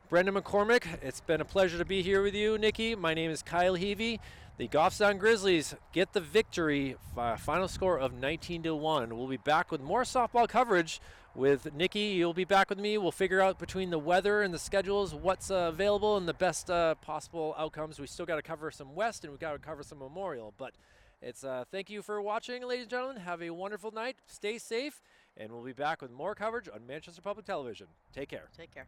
Brendan McCormick, it's been a pleasure to be here with you, Nikki. My name is Kyle Heavey. The Goffstown Grizzlies get the victory, final score of 19-1. We'll be back with more softball coverage with Nikki. You'll be back with me. We'll figure out between the weather and the schedules what's available and the best possible outcomes. We still got to cover some West and we got to cover some Memorial, but it's thank you for watching, ladies and gentlemen. Have a wonderful night. Stay safe, and we'll be back with more coverage on Manchester Public Television. Take care. Take care.